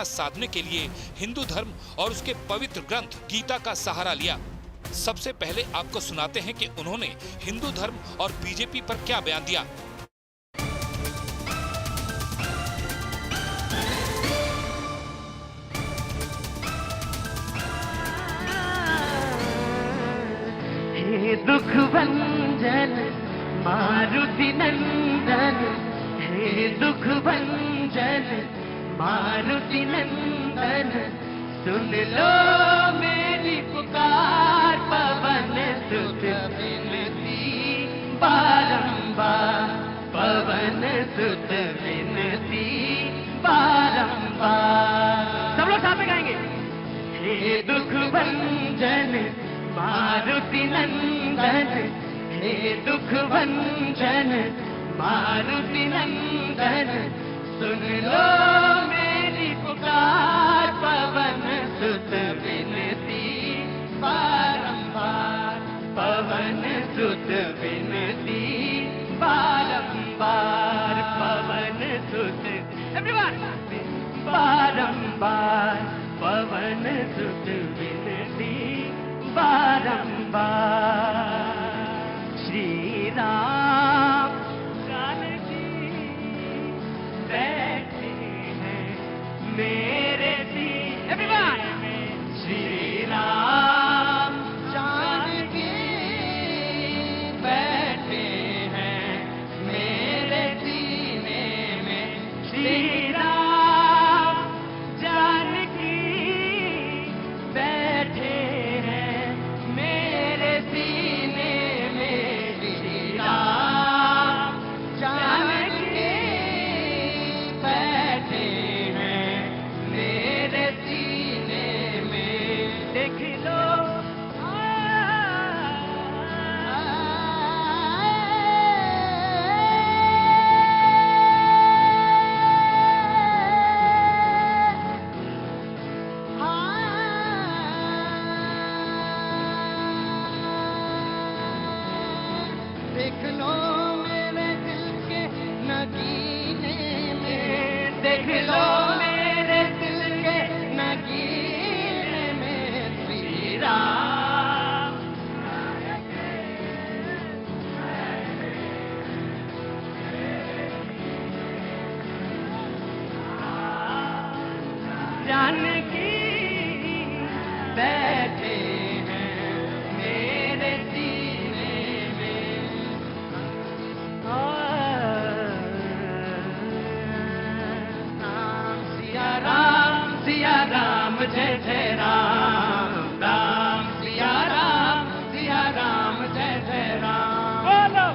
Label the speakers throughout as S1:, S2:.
S1: साधने के लिए हिंदू धर्म और उसके पवित्र ग्रंथ गीता का सहारा लिया। सबसे पहले आपको सुनाते हैं कि उन्होंने हिंदू धर्म और बीजेपी पर क्या बयान दिया।
S2: हे दुख भंजन मारुति नंदन, हे दुख भंजन मारुति नंदन, सुन लो मेरी पुकार, पवन सुत विनती बारंबार, पवन सुत विनती बारंबार। सब लोग साथ में गाएंगे। हे दुख भंजन मारुति नंदन, हे दुख भंजन मारुति नंदन, सुन लो मेरी पुकार, पवन सुत विनती बारंबार, पवन सुत विनती बारंबार, पवन सुत एवरीवन बारंबार, पवन सुत विनती बारंबार। श्री राम जानकी बैठे हैं मेरे दिल एवरीवन, श्री राम जानकी बैठे हैं मेरे सीने में, श्री राम जानकी बैठे हैं मेरे सीने में, श्री राम जानकी बैठे हैं मेरे सीने में। देख लो देख लो मेरे दिल के नगीने में, देख लो मेरे दिल के नगीने में, श्री राम जानकी बैठे हैं मेरे सीने में। सिया राम जय जय राम, राम सिया राम जय जय राम,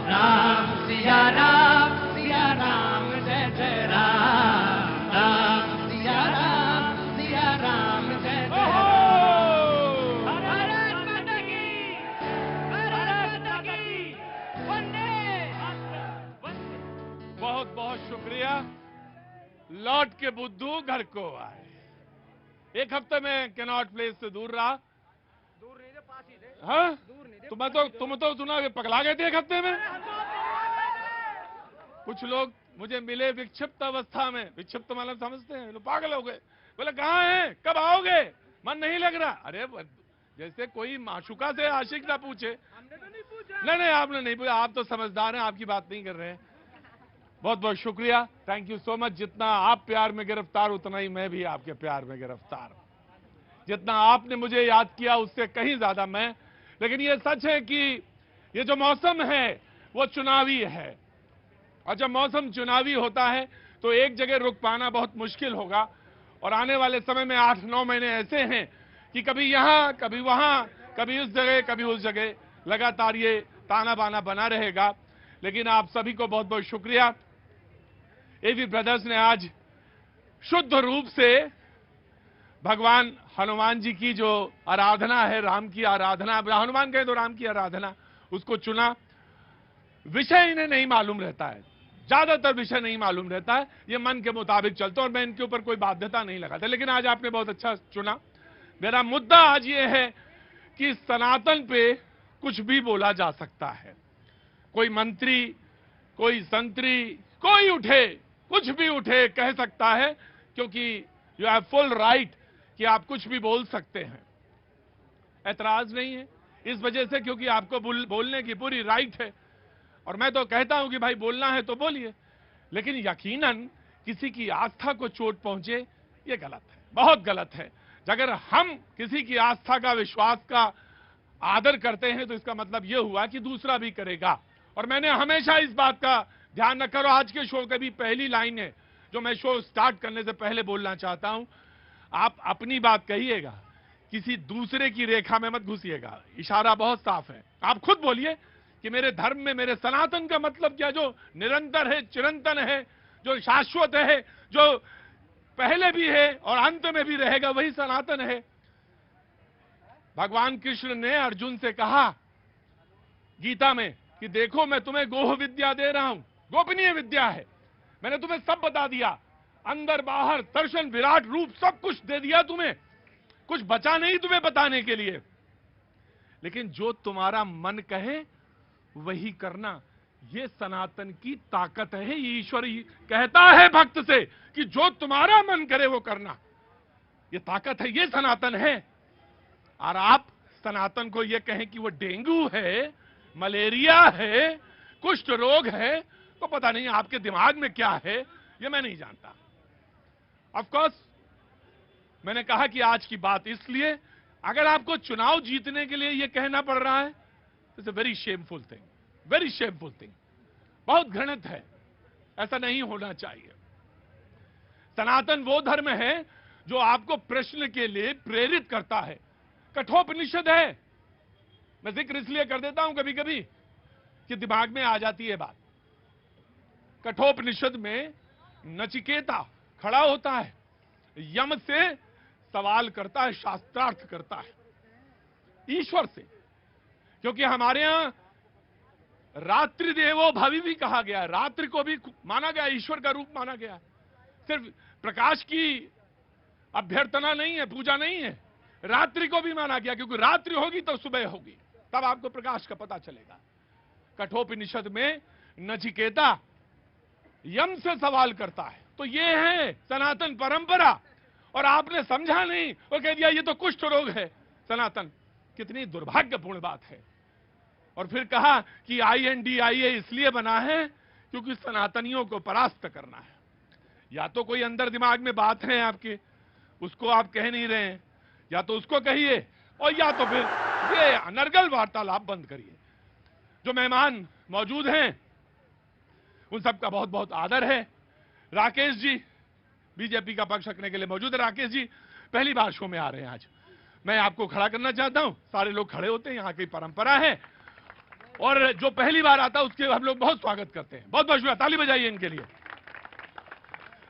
S2: राम सिया राम जय जय राम, राम सिया राम जय जय राम। भारत माता की, भारत माता की, वंदे।
S3: बहुत बहुत शुक्रिया। लौट के बुद्धू घर को आए। एक हफ्ते में कैनॉट प्लेस से दूर रहा।
S4: दूर नहीं थे, पास ही थे।
S3: हाँ?
S4: दूर नहीं थे।
S3: तुम तो सुना कि पगला गए थे एक हफ्ते में। कुछ लोग मुझे मिले विक्षिप्त अवस्था में। विक्षिप्त मतलब समझते हैं, लोग पागल हो गए। बोले कहाँ हैं, कब आओगे, मन नहीं लग रहा। अरे जैसे कोई माशुका से आशिक ना पूछे।
S4: हमने तो नहीं पूछा।
S3: नहीं आपने नहीं पूछा, आप तो समझदार हैं, आपकी बात नहीं कर रहे हैं। बहुत बहुत शुक्रिया, थैंक यू सो मच। जितना आप प्यार में गिरफ्तार, उतना ही मैं भी आपके प्यार में गिरफ्तार। जितना आपने मुझे याद किया, उससे कहीं ज्यादा मैं। लेकिन ये सच है कि ये जो मौसम है वो चुनावी है, और जब मौसम चुनावी होता है तो एक जगह रुक पाना बहुत मुश्किल होगा। और आने वाले समय में 8-9 महीने ऐसे हैं कि कभी यहां, कभी वहां, कभी उस जगह, कभी उस जगह, लगातार ये ताना बाना बना रहेगा। लेकिन आप सभी को बहुत बहुत शुक्रिया। एवी ब्रदर्स ने आज शुद्ध रूप से भगवान हनुमान जी की जो आराधना है, राम की आराधना, हनुमान कहे तो राम की आराधना, उसको चुना। विषय इन्हें नहीं मालूम रहता है, ज्यादातर विषय नहीं मालूम रहता है, ये मन के मुताबिक चलता है और मैं इनके ऊपर कोई बाध्यता नहीं लगाता। लेकिन आज आपने बहुत अच्छा चुना। मेरा मुद्दा आज ये है कि सनातन पे कुछ भी बोला जा सकता है। कोई मंत्री, कोई संतरी, कोई उठे, कुछ भी उठे कह सकता है, क्योंकि यू हैव फुल राइट कि आप कुछ भी बोल सकते हैं, ऐतराज नहीं है इस वजह से, क्योंकि आपको बोलने की पूरी राइट है। और मैं तो कहता हूं कि भाई बोलना है तो बोलिए, लेकिन यकीनन किसी की आस्था को चोट पहुंचे ये गलत है, बहुत गलत है। अगर हम किसी की आस्था का, विश्वास का आदर करते हैं तो इसका मतलब यह हुआ कि दूसरा भी करेगा। और मैंने हमेशा इस बात का ध्यान रखा, और आज के शो की भी पहली लाइन है जो मैं शो स्टार्ट करने से पहले बोलना चाहता हूं, आप अपनी बात कहिएगा, किसी दूसरे की रेखा में मत घुसिएगा। इशारा बहुत साफ है, आप खुद बोलिए कि मेरे धर्म में, मेरे सनातन का मतलब क्या, जो निरंतर है, चिरंतन है, जो शाश्वत है, जो पहले भी है और अंत में भी रहेगा, वही सनातन है। भगवान कृष्ण ने अर्जुन से कहा गीता में कि देखो मैं तुम्हें गोह विद्या दे रहा हूं, गोपनीय विद्या है, मैंने तुम्हें सब बता दिया, अंदर बाहर दर्शन विराट रूप सब कुछ दे दिया तुम्हें, कुछ बचा नहीं तुम्हें बताने के लिए, लेकिन जो तुम्हारा मन कहे वही करना, ये सनातन की ताकत है। ईश्वर कहता है भक्त से कि जो तुम्हारा मन करे वो करना, ये ताकत है, ये सनातन है। और आप सनातन को ये कहें कि वो डेंगू है, मलेरिया है, कुष्ठ रोग है, तो पता नहीं आपके दिमाग में क्या है, ये मैं नहीं जानता। ऑफ कोर्स मैंने कहा कि आज की बात इसलिए, अगर आपको चुनाव जीतने के लिए ये कहना पड़ रहा है, it's a very shameful thing, very shameful thing, बहुत घृणित है, ऐसा नहीं होना चाहिए। सनातन वो धर्म है जो आपको प्रश्न के लिए प्रेरित करता है, कठोपनिषद है। मैं जिक्र इसलिए कर देता हूं कभी कभी कि दिमाग में आ जाती है बात। कठोपनिषद में नचिकेता खड़ा होता है, यम से सवाल करता है, शास्त्रार्थ करता है ईश्वर से, क्योंकि हमारे यहां रात्रि देवो भवि भी कहा गया है, रात्रि को भी माना गया, ईश्वर का रूप माना गया। सिर्फ प्रकाश की अभ्यर्थना नहीं है, पूजा नहीं है, रात्रि को भी माना गया, क्योंकि रात्रि होगी तो सुबह होगी, तब आपको प्रकाश का पता चलेगा। कठोपनिषद में नचिकेता यम से सवाल करता है, तो ये है सनातन परंपरा, और आपने समझा नहीं और कह दिया ये तो कुष्ठ रोग है सनातन, कितनी दुर्भाग्यपूर्ण बात है। और फिर कहा कि INDIA इसलिए बना है क्योंकि सनातनियों को परास्त करना है। या तो कोई अंदर दिमाग में बात है आपके, उसको आप कह नहीं रहे हैं, या तो उसको कहिए, और या तो फिर ये अनर्गल वार्तालाप बंद करिए। जो मेहमान मौजूद हैं उन सबका बहुत बहुत आदर है। राकेश जी बीजेपी का पक्ष रखने के लिए मौजूद है। राकेश जी पहली बार शो में आ रहे हैं आज, मैं आपको खड़ा करना चाहता हूं, सारे लोग खड़े होते हैं, यहाँ की परंपरा है, और जो पहली बार आता है उसके हम लोग बहुत स्वागत करते हैं। बहुत बहुत शुक्रिया, ताली बजाइए इनके लिए।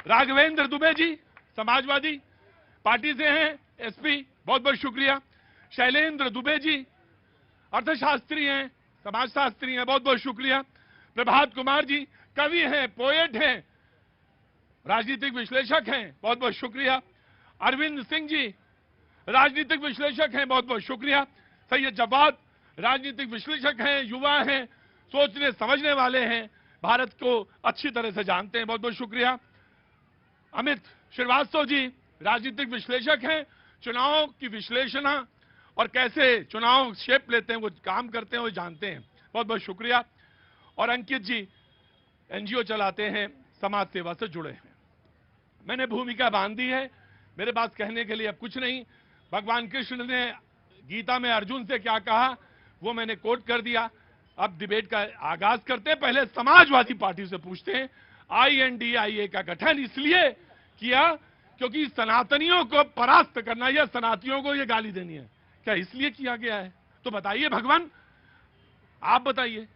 S3: राघवेंद्र दुबे जी समाजवादी पार्टी से हैं, SP, बहुत बहुत शुक्रिया। शैलेंद्र दुबे जी अर्थशास्त्री हैं, समाजशास्त्री हैं, बहुत बहुत शुक्रिया। प्रभात कुमार जी कवि हैं, पोएट हैं, राजनीतिक विश्लेषक हैं, बहुत बहुत शुक्रिया। अरविंद सिंह जी राजनीतिक विश्लेषक हैं, बहुत बहुत शुक्रिया। सैयद जवाद राजनीतिक विश्लेषक हैं, युवा हैं, सोचने समझने वाले हैं, भारत को अच्छी तरह से जानते हैं, बहुत बहुत शुक्रिया। अमित श्रीवास्तव जी राजनीतिक विश्लेषक हैं, चुनाव की विश्लेषण और कैसे चुनाव शेप लेते हैं, वो काम करते हैं, वो जानते हैं, बहुत बहुत शुक्रिया। और अंकित जी NGO चलाते हैं, समाज सेवा से जुड़े हैं। मैंने भूमिका बांध दी है, मेरे पास कहने के लिए अब कुछ नहीं। भगवान कृष्ण ने गीता में अर्जुन से क्या कहा वो मैंने कोट कर दिया। अब डिबेट का आगाज करते हैं। पहले समाजवादी पार्टी से पूछते हैं, INDIA का गठन इसलिए किया क्योंकि सनातनियों को परास्त करना या सनातनियों को ये गाली देनी है, क्या इसलिए किया गया है? तो बताइए भगवान, आप बताइए।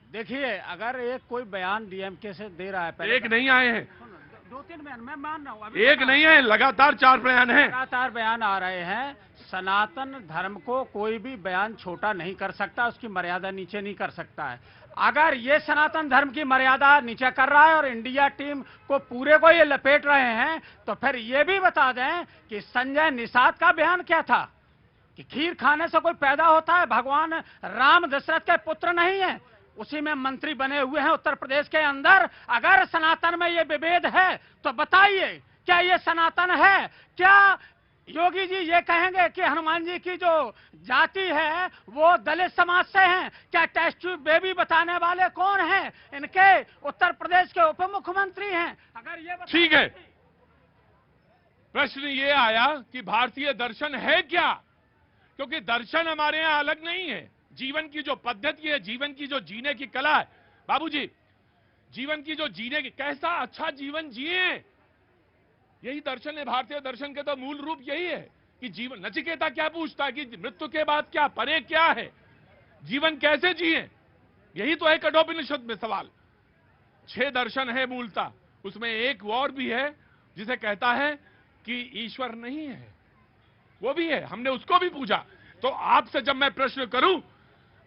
S4: देखिए, अगर एक कोई बयान DMK से दे रहा है, पहले
S3: एक नहीं आए हैं,
S4: 2-3 बयान मैं मान रहा हूँ,
S3: एक नहीं है, लगातार 4 बयान हैं,
S4: लगातार बयान आ रहे हैं। सनातन धर्म को कोई भी बयान छोटा नहीं कर सकता, उसकी मर्यादा नीचे नहीं कर सकता है। अगर ये सनातन धर्म की मर्यादा नीचे कर रहा है और इंडिया टीम को पूरे को ये लपेट रहे हैं, तो फिर ये भी बता दें कि संजय निषाद का बयान क्या था कि खीर खाने से कोई पैदा होता है? भगवान राम दशरथ के पुत्र नहीं है, उसी में मंत्री बने हुए हैं उत्तर प्रदेश के अंदर। अगर सनातन में ये विभेद है तो बताइए क्या ये सनातन है? क्या योगी जी ये कहेंगे कि हनुमान जी की जो जाति है वो दलित समाज से है? क्या टेस्ट ट्यूब बेबी बताने वाले कौन हैं? इनके उत्तर प्रदेश के उप मुख्यमंत्री हैं। अगर ये
S3: ठीक है, प्रश्न ये आया कि भारतीय दर्शन है क्या, क्योंकि दर्शन हमारे यहां अलग नहीं है। जीवन की जो पद्धति है, जीवन की जो जीने की कला है, बाबूजी, जीवन की जो जीने की, कैसा अच्छा जीवन जिए, यही दर्शन है। भारतीय दर्शन के तो मूल रूप यही है कि जीवन, नचिकेता क्या पूछता है कि मृत्यु के बाद क्या, परे क्या है, जीवन कैसे जिए, यही तो है कठोपनिषद में सवाल। 6 दर्शन है मूलता, उसमें एक और भी है जिसे कहता है कि ईश्वर नहीं है, वो भी है, हमने उसको भी पूछा। तो आपसे जब मैं प्रश्न करूं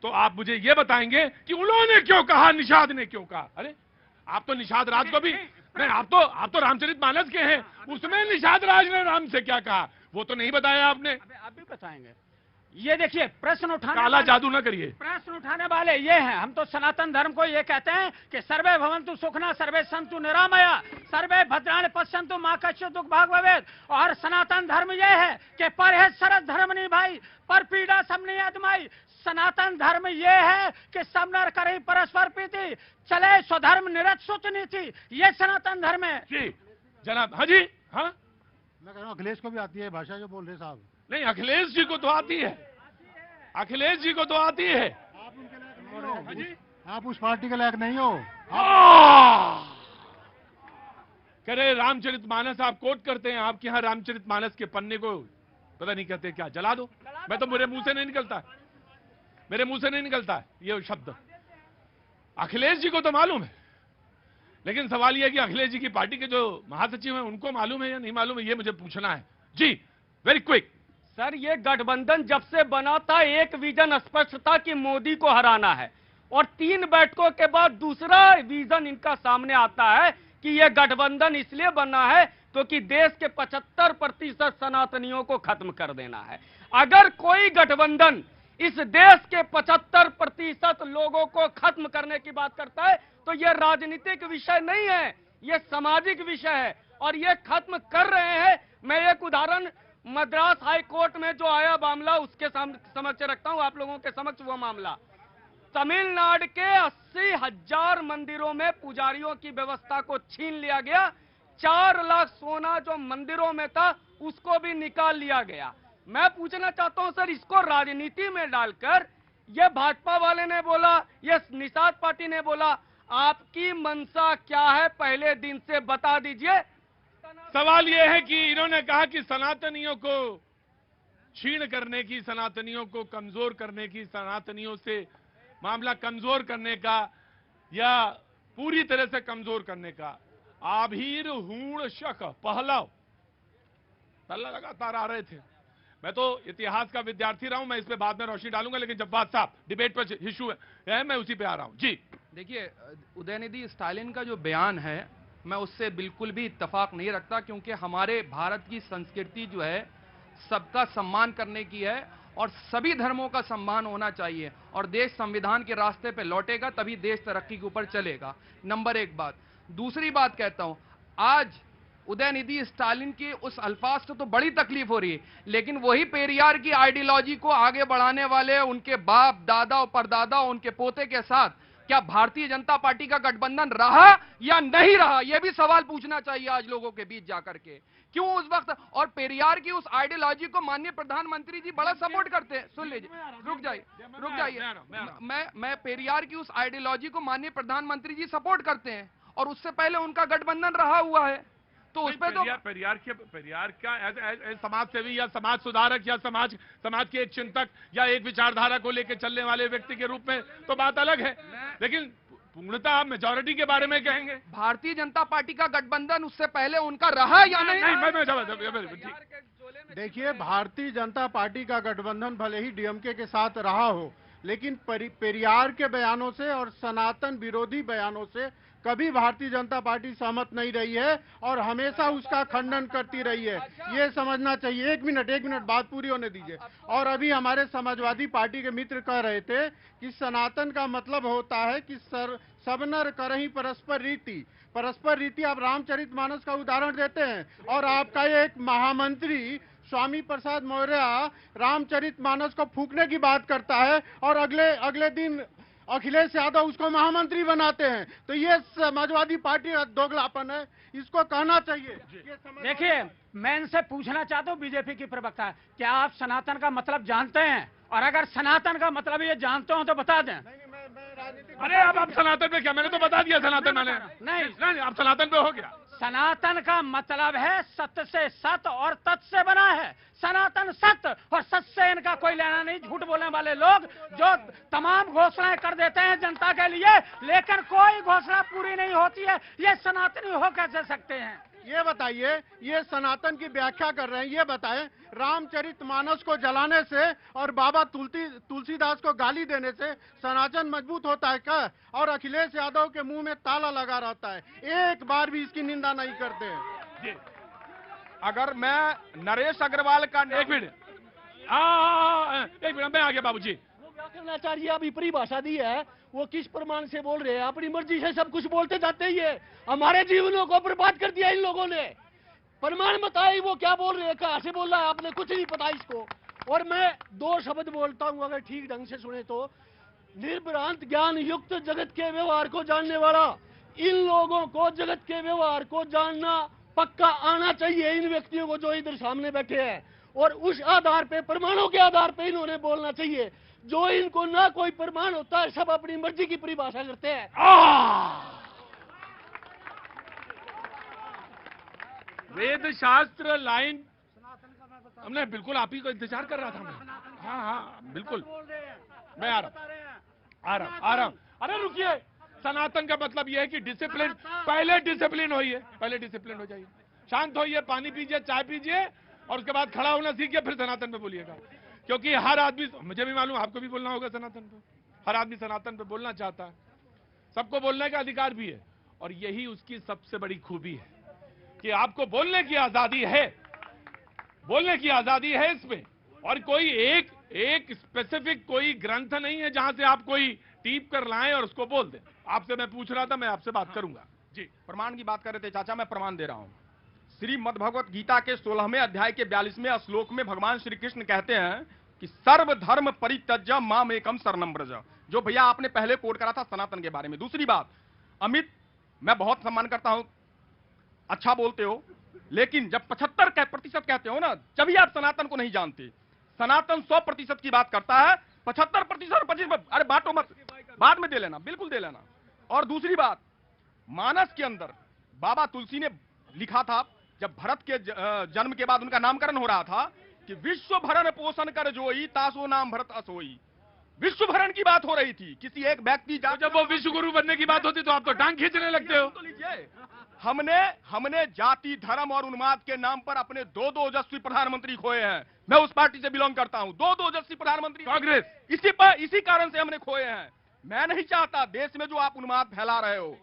S3: तो आप मुझे ये बताएंगे कि उन्होंने क्यों कहा, निषाद ने क्यों कहा। अरे आप तो निषाद राज को भी नहीं, आप तो रामचरितमानस के हैं, उसमें निषाद राज ने राम से क्या कहा वो तो नहीं बताया आपने।
S4: आप भी बताएंगे। ये देखिए, प्रश्न उठाने
S3: काला जादू ना करिए।
S4: प्रश्न उठाने वाले ये हैं। हम तो सनातन धर्म को ये कहते हैं कि सर्वे भवन्तु सुखना, सर्वे सन्तु निरामया, सर्वे भद्राणि पश्यन्तु मां कश्चित् दुख भाग भवेत्। और सनातन धर्म ये है कि पर है सरद धर्म नहीं भाई, पर पीड़ा सब नहीं आदमाई। सनातन धर्म ये है कि सब नर करे परस्पर प्रीति, चले स्वधर्म निरत सुच नीति। ये सनातन धर्म है
S3: जी जनाब। हाँ जी, हाँ
S5: मैं कह रहा हूँ अखिलेश को भी आती है भाषा जो बोल रहे साहब।
S3: नहीं, अखिलेश जी को तो आती है, अखिलेश जी को तो आती है।
S5: आप उनके लायक नहीं हो, आप उस पार्टी के लायक नहीं हो।
S3: कह रहे रामचरितमानस आप कोट करते हैं, आपके यहाँ रामचरितमानस के पन्ने को पता नहीं कहते क्या, जला दो। मैं तो मेरे मुंह से नहीं निकलता, मेरे मुंह से नहीं निकलता है ये शब्द। अखिलेश जी को तो मालूम है, लेकिन सवाल यह है कि अखिलेश जी की पार्टी के जो महासचिव हैं उनको मालूम है या नहीं मालूम है, ये मुझे पूछना है। जी वेरी क्विक।
S6: सर, ये गठबंधन जब से बना था एक विजन स्पष्ट था कि मोदी को हराना है, और 3 बैठकों के बाद दूसरा विजन इनका सामने आता है कि ये गठबंधन इसलिए बना है क्योंकि देश के 75% सनातनियों को खत्म कर देना है। अगर कोई गठबंधन इस देश के 75% लोगों को खत्म करने की बात करता है तो यह राजनीतिक विषय नहीं है, यह सामाजिक विषय है, और ये खत्म कर रहे हैं। मैं एक उदाहरण मद्रास हाई कोर्ट में जो आया मामला उसके समक्ष रखता हूं आप लोगों के समक्ष। वो मामला तमिलनाडु के 80,000 मंदिरों में पुजारियों की व्यवस्था को छीन लिया गया। 4 लाख सोना जो मंदिरों में था उसको भी निकाल लिया गया। मैं पूछना चाहता हूं सर, इसको राजनीति में डालकर ये भाजपा वाले ने बोला, ये निषाद पार्टी ने बोला, आपकी मंशा क्या है पहले दिन से बता दीजिए।
S3: सवाल यह है कि इन्होंने कहा कि सनातनियों को छीन करने की, सनातनियों को कमजोर करने की, सनातनियों से मामला कमजोर करने का या पूरी तरह से कमजोर करने का। आभीर हूण शक पहलव तल्ला लगातार आ रहे थे। मैं तो इतिहास का विद्यार्थी रहा हूं, मैं इस पे बाद में रोशनी डालूंगा, लेकिन जब्बार साहब डिबेट पर इशू है, मैं उसी पे आ रहा हूं। जी
S7: देखिए, उदयनिधि स्टालिन का जो बयान है मैं उससे बिल्कुल भी इत्तेफाक नहीं रखता, क्योंकि हमारे भारत की संस्कृति जो है सबका सम्मान करने की है और सभी धर्मों का सम्मान होना चाहिए, और देश संविधान के रास्ते पे लौटेगा तभी देश तरक्की के ऊपर चलेगा। नंबर 1 बात। दूसरी बात कहता हूं, आज उदयनिधि स्टालिन की उस अल्फाज से तो बड़ी तकलीफ हो रही है, लेकिन वही पेरियार की आइडियोलॉजी को आगे बढ़ाने वाले उनके बाप दादा और परदादा उनके पोते के साथ क्या भारतीय जनता पार्टी का गठबंधन रहा या नहीं रहा, यह भी सवाल पूछना चाहिए आज लोगों के बीच जाकर के। क्यों उस वक्त, और पेरियार की उस आइडियोलॉजी को माननीय प्रधानमंत्री जी बड़ा सपोर्ट करते हैं। सुन लीजिए, रुक जाइए, मैं पेरियार की उस आइडियोलॉजी को माननीय प्रधानमंत्री जी सपोर्ट करते हैं, और उससे पहले उनका गठबंधन रहा हुआ है, तो उस पर तो
S3: पेरियार क्या समाज सेवी या समाज सुधारक या समाज के एक चिंतक या एक विचारधारा को लेकर चलने वाले व्यक्ति के रूप में तो बात अलग है, लेकिन पूर्णतः आप मेजॉरिटी के बारे में कहेंगे।
S7: भारतीय जनता पार्टी का गठबंधन उससे पहले उनका रहा या नहीं?
S5: देखिए, भारतीय जनता पार्टी का गठबंधन भले ही डीएमके के साथ रहा हो, लेकिन पेरियार के बयानों से और सनातन विरोधी बयानों से कभी भारतीय जनता पार्टी सहमत नहीं रही है और हमेशा उसका खंडन करती रही है। ये समझना चाहिए। एक मिनट बात पूरी होने दीजिए। और अभी हमारे समाजवादी पार्टी के मित्र कह रहे थे कि सनातन का मतलब होता है कि सब नर करही परस्पर रीति। परस्पर रीति आप रामचरितमानस का उदाहरण देते हैं, और आपका एक महामंत्री स्वामी प्रसाद मौर्य रामचरितमानस को फूंकने की बात करता है, और अगले दिन अखिलेश यादव उसको महामंत्री बनाते हैं। तो ये समाजवादी पार्टी का दोगलापन है, इसको कहना चाहिए।
S4: देखिए, मैं इनसे पूछना चाहता हूँ, बीजेपी की प्रवक्ता, क्या आप सनातन का मतलब जानते हैं? और अगर सनातन का मतलब ये जानते हो तो बता दें।
S3: अरे अब आप सनातन पे क्या, मैंने तो बता दिया सनातन, मैंने नहीं, आप सनातन पे हो गया।
S4: सनातन का मतलब है सत्य से सत और तत् से बना है। सनातन सत्य और सत्य से इनका कोई लेना नहीं। झूठ बोलने वाले लोग जो तमाम घोषणाएं कर देते हैं जनता के लिए, लेकिन कोई घोषणा पूरी नहीं होती है, ये सनातनी हो कैसे सकते हैं?
S5: ये बताइए, ये सनातन की व्याख्या कर रहे हैं, ये बताएं रामचरितमानस को जलाने से और बाबा तुलसीदास को गाली देने से सनातन मजबूत होता है क्या? और अखिलेश यादव के मुंह में ताला लगा रहता है, एक बार भी इसकी निंदा नहीं करते हैं।
S3: अगर मैं नरेश अग्रवाल का एक मिनट मैं आ गया बाबूजी।
S8: व्याकरणाचार्य अभी परिभाषा दी है, वो किस प्रमाण से बोल रहे हैं? अपनी मर्जी से सब कुछ बोलते जाते ही है, हमारे जीवनों को बर्बाद कर दिया इन लोगों ने। प्रमाण बताए वो क्या बोल रहे हैं, कहां से बोल रहा है, आपने कुछ नहीं पता इसको। और मैं दो शब्द बोलता हूं, अगर ठीक ढंग से सुने तो, निर्भ्रांत ज्ञान युक्त जगत के व्यवहार को जानने वाला। इन लोगों को जगत के व्यवहार को जानना पक्का आना चाहिए, इन व्यक्तियों को जो इधर सामने बैठे हैं, और उस आधार पे, प्रमाणों के आधार पे इन्होंने बोलना चाहिए। जो इनको ना कोई प्रमाण होता है, सब अपनी मर्जी की परिभाषा करते हैं।
S3: वेद शास्त्र लाइन, हमने बिल्कुल आप ही को इंतजार कर रहा था मैं। हाँ बिल्कुल, मैं आ रहा हूँ। अरे रुकिए, सनातन का मतलब यह है कि डिसिप्लिन, पहले डिसिप्लिन होइए, पहले डिसिप्लिन हो जाइए, शांत होइए, पानी पीजिए, चाय पीजिए, और उसके बाद खड़ा होना सीखिए, फिर सनातन पे बोलिएगा। क्योंकि हर आदमी, मुझे भी मालूम, आपको भी बोलना होगा सनातन पे, हर आदमी सनातन पे बोलना चाहता है, सबको बोलने का अधिकार भी है, और यही उसकी सबसे बड़ी खूबी है कि आपको बोलने की आजादी है, बोलने की आजादी है इसमें। और कोई एक स्पेसिफिक कोई ग्रंथ नहीं है जहां से आप कोई टीप कर लाएं और उसको बोल दें। आपसे मैं पूछ रहा था, मैं आपसे बात करूंगा जी।
S9: प्रमाण की बात कर रहे थे चाचा, मैं प्रमाण दे रहा हूं। श्रीमद् भगवत गीता के 16वें अध्याय के 42वें श्लोक में भगवान श्री कृष्ण कहते हैं कि सर्वधर्म परित्यज्य माम एकम शरणं व्रज। जो भैया आपने पहले कोट करा था सनातन के बारे में। दूसरी बात, अमित, मैं बहुत सम्मान करता हूं, अच्छा बोलते हो, लेकिन जब 75% कहते हो ना, जब आप सनातन को नहीं जानते। सनातन 100% की बात करता है, 75% 25%, अरे बांटो मत, बाद में दे लेना, बिल्कुल दे लेना। और दूसरी बात, मानस के अंदर बाबा तुलसी ने लिखा था, जब भरत के जन्म के बाद उनका नामकरण हो रहा था, कि विश्व भरण पोषण कर जोई तासो नाम भरत असोई। विश्व भरण की बात हो रही थी, किसी एक व्यक्ति,
S3: तो जब वो विश्व गुरु बनने की बात होती तो आप तो टांग खींचने लगते हो।
S9: तो लीजिए, हमने जाति, धर्म और उन्माद के नाम पर अपने दो ओजस्वी प्रधानमंत्री खोए हैं। मैं उस पार्टी से बिलोंग करता हूं, दो ओजस्वी प्रधानमंत्री
S3: कांग्रेस,
S9: इसी कारण से हमने खोए हैं। मैं नहीं चाहता देश में जो आप उन्माद फैला रहे हो।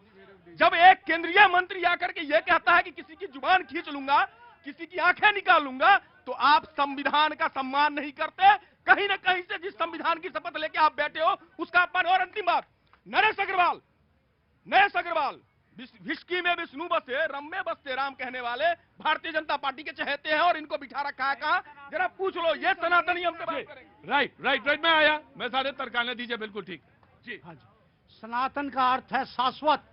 S9: जब एक केंद्रीय मंत्री आकर के यह कहता है कि किसी की जुबान खींच लूंगा, किसी की आंखें निकाल लूंगा, तो आप संविधान का सम्मान नहीं करते। कहीं ना कहीं से जिस संविधान की शपथ लेके आप बैठे हो उसका अपमान। और अंतिम बात, नरेश अग्रवाल विस्की में विष्णु बसे, रम में बसते राम कहने वाले भारतीय जनता पार्टी के चहेते हैं, और इनको बिठा रखा है कहां, जरा पूछ लो। ये सनातनी हमसे बात करेंगे।
S3: राइट, मैं आया, मैं सारे तर्काने दीजिए, बिल्कुल ठीक जी।
S8: हाँ जी, सनातन का अर्थ है शाश्वत,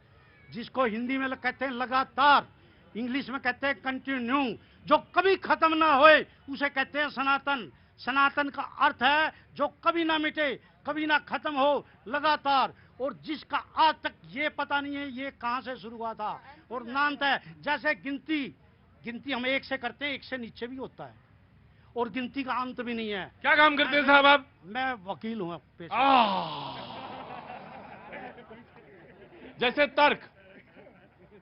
S8: जिसको हिंदी में कहते हैं लगातार, इंग्लिश में कहते हैं कंटिन्यू, जो कभी खत्म ना होए उसे कहते हैं सनातन। सनातन का अर्थ है जो कभी ना मिटे, कभी ना खत्म हो, लगातार, और जिसका आज तक ये पता नहीं है ये कहां से शुरू हुआ था और ना अंत है। जैसे गिनती हम 1 से करते हैं, 1 से नीचे भी होता है, और गिनती का अंत भी नहीं है।
S3: क्या काम करते हैं साहब आप?
S8: मैं वकील हूं पेशे।
S3: जैसे तर्क,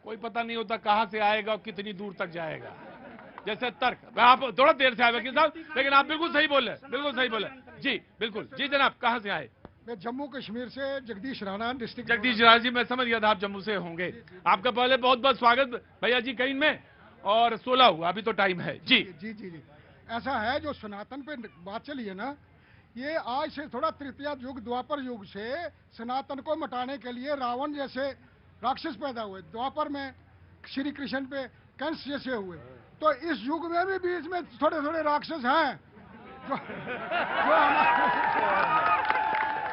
S3: कोई पता नहीं होता कहां से आएगा और कितनी दूर तक जाएगा। जैसे तर्क, आप थोड़ा देर से आए वकील साहब, लेकिन आप बिल्कुल सही बोले, बिल्कुल सही बोले जी, बिल्कुल जी। जनाब, कहां से आए?
S10: मैं जम्मू कश्मीर से जगदीश राणा, डिस्ट्रिक्ट
S3: जगदीश राणा जी, मैं समझ गया था आप जम्मू से होंगे। आपका पहले बहुत बहुत स्वागत भैया जी कहीं में, और 16 हुआ, अभी तो टाइम है जी।
S10: जी। ऐसा है, जो सनातन पे बात चली है ना, ये आज से थोड़ा तृतीया युग द्वापर युग से सनातन को मिटाने के लिए रावण जैसे राक्षस पैदा हुए, द्वापर में श्री कृष्ण पे कंस जैसे हुए, तो इस युग में भी बीच में थोड़े थोड़े राक्षस हैं जो